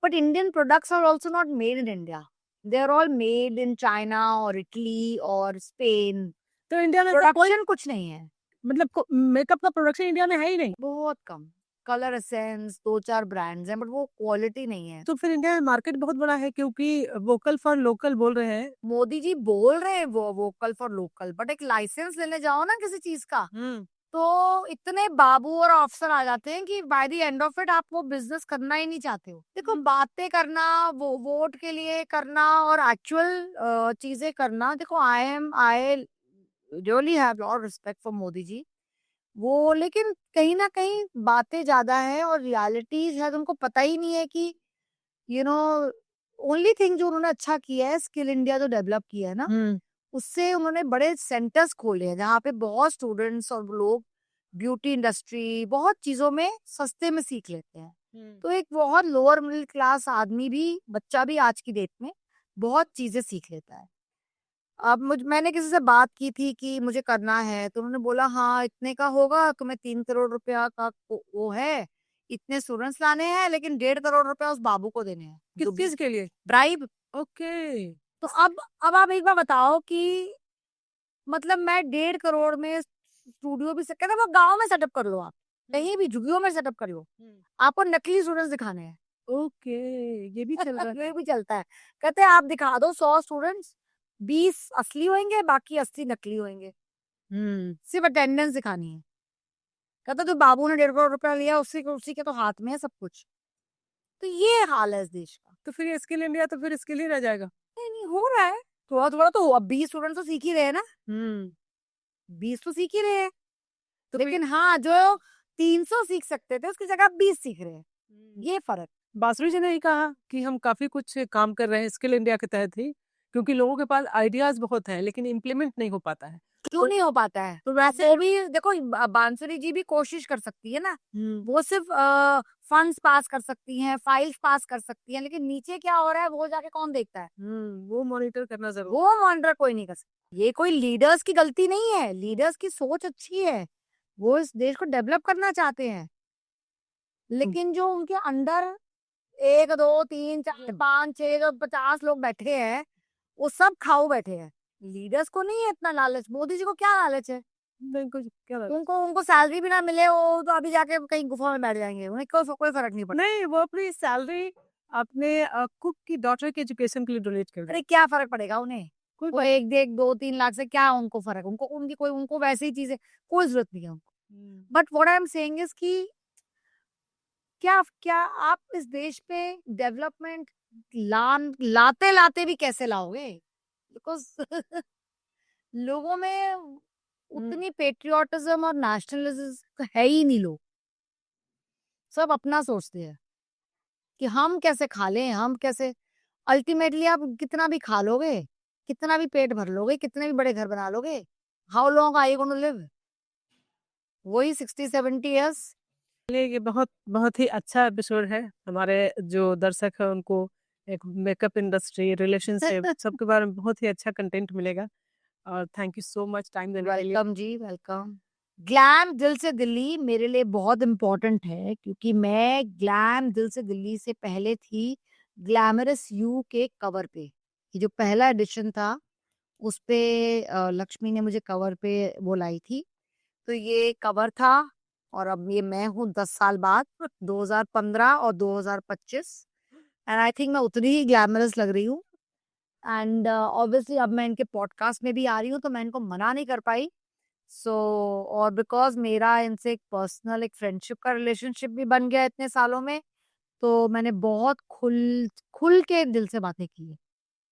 S2: but Indian products are also not made in India, they are all made in China और इटली और स्पेन।
S1: तो इंडिया में
S2: प्रोडक्शन कुछ नहीं है,
S1: मतलब मेकअप का प्रोडक्शन इंडिया में है ही नहीं।
S2: बहुत कम। कलर एसेंस 2-4 ब्रांड्स हैं, बट वो क्वालिटी नहीं है।
S1: तो फिर इंडिया में मार्केट बहुत बड़ा है, क्योंकि वोकल फॉर लोकल बोल रहे हैं।
S2: मोदी जी बोल रहे हैं वो वोकल फॉर लोकल, बट एक लाइसेंस लेने जाओ ना किसी चीज का, तो इतने बाबू और अफसर आ जाते हैं कि by the end of it आप वो बिजनेस करना ही नहीं चाहते हो। देखो बातें करना, वो वोट के लिए करना और एक्चुअल चीजें करना, देखो I really have lot respect for Modi ji, वो लेकिन कहीं ना कहीं बातें ज्यादा है और रियलिटी शायद उनको पता ही नहीं है कि यू नो ओनली थिंग जो उन्होंने अच्छा किया है स्किल इंडिया जो डेवलप किया है ना, उससे उन्होंने बड़े सेंटर्स खोले हैं जहाँ पे बहुत स्टूडेंट्स और लोग ब्यूटी इंडस्ट्री बहुत चीजों में सस्ते में सीख लेते हैं। तो एक बहुत लोअर मिडिल क्लास आदमी भी, बच्चा भी आज की डेट में बहुत चीजें सीख लेता है। अब मैंने किसी से बात की थी कि मुझे करना है, तो उन्होंने बोला हाँ इतने का होगा, तुम्हें 3 करोड़ रुपया का वो है, इतने स्टूडेंट्स लाने हैं, लेकिन 1.5 करोड़ रुपया उस बाबू को देने हैं।
S1: किस चीज के लिए?
S2: ब्राइब।
S1: ओके।
S2: तो अब आप एक बार बताओ कि मतलब मैं 1.5 करोड़ में स्टूडियो भी कहते वो गांव में सेटअप कर लो, आप कहीं भी झुग्गियों में सेटअप कर लो, आपको नकली स्टूडेंट्स दिखाने हैं।
S1: ओके, ये भी चल रहा है।
S2: ये भी चलता है, कहते हैं आप दिखा दो 100 स्टूडेंट्स, 20 असली होंगे, बाकी 80 नकली होंगे, सिर्फ अटेंडेंस दिखानी है। कहता जो बाबू ने 1.5 करोड़ रुपया लिया उसी के तो हाथ में है सब कुछ। तो ये हाल है इस देश का।
S1: तो फिर स्किल इंडिया तो फिर स्किल ही रह जाएगा।
S2: नहीं हो रहा है थोड़ा थोड़ा, तो अब 20 स्टूडेंट तो सीख ही रहे हैं ना, 20 तो सीख ही रहे हैं, तो लेकिन हाँ जो 300 सीख सकते थे उसकी जगह 20 सीख रहे हैं, ये फर्क।
S1: बासुरी जी ने ही कहा कि हम काफी कुछ काम कर रहे हैं स्किल इंडिया के तहत ही, क्योंकि लोगों के पास आइडियाज बहुत हैं लेकिन इम्प्लीमेंट नहीं हो पाता है।
S2: क्यों नहीं हो पाता है? तो वैसे वो भी देखो बांसुरी जी भी कोशिश कर सकती है ना, वो सिर्फ फंड्स पास कर सकती हैं, फाइल्स पास कर सकती हैं, लेकिन नीचे क्या हो रहा है वो जाके कौन देखता है?
S1: वो मॉनिटर करना जरूर।
S2: वो मॉनिटर कोई नहीं कर सकता। ये कोई लीडर्स की गलती नहीं है, लीडर्स की सोच अच्छी है, वो इस देश को डेवलप करना चाहते हैं, लेकिन जो उनके अंडर 1 2 3 4 5 6 जो 50 लोग बैठे हैं वो सब खाऊ बैठे हैं। लीडर्स को नहीं है इतना लालच। मोदी जी को क्या लालच है?
S1: क्या
S2: उनको सैलरी भी ना मिले, वो तो अभी जाके कहीं गुफा में बैठ जाएंगे, उन्हें कोई फर्क नहीं पड़ता।
S1: नहीं, वो अपनी सैलरी अपने कुक की डॉटर के एजुकेशन के लिए डोनेट कर रहे।
S2: अरे क्या फर्क पड़ेगा उन्हें? वो 1 2 3 लाख से क्या उनको फर्क, उनको वैसे ही चीजें कोई जरूरत नहीं है उनको। But what I am saying is कि क्या आप इस देश पे डेवलपमेंट लाते लाते भी कैसे लाओगे? बिकॉज लोगों में उतनी पेट्रियोटिज्म और नेशनलिज्म है ही नहीं। लोग सब अपना सोचते हैं कि हम कैसे खा लें, हम कैसे। अल्टीमेटली आप कितना भी खा लोगे, कितना भी पेट भर लोगे, कितने भी बड़े घर बना लोगे, how long are you going to live? वही 60-70 इयर्स।
S1: ये बहुत बहुत ही अच्छा एपिसोड है। हमारे जो दर्शक है उनको एक मेकअप इंडस्ट्री, रिलेशनशिप सबके बारे में बहुत ही अच्छा कंटेंट मिलेगा। और thank you so much time देने के लिए।
S2: वेलकम जी, वेलकम। ग्लैम दिल से दिल्ली मेरे लिए बहुत इम्पोर्टेंट है, क्योंकि मैं ग्लैम दिल से दिल्ली से पहले थी ग्लैमरस यू के कवर पे। ये जो पहला एडिशन था उस पे लक्ष्मी ने मुझे कवर पे वो लाई थी, तो ये कवर था। और अब ये मैं हूँ 10 साल बाद 2015 और 2025, एंड आई थिंक मैं उतनी ही ग्लैमरस लग रही हूँ। एंड ऑब्वियसली अब मैं इनके पॉडकास्ट में भी आ रही हूँ, तो मैं इनको मना नहीं कर पाई। सो और बिकॉज मेरा इनसे एक पर्सनल एक फ्रेंडशिप का रिलेशनशिप भी बन गया इतने सालों में, तो मैंने बहुत खुल खुल के दिल से बातें की है।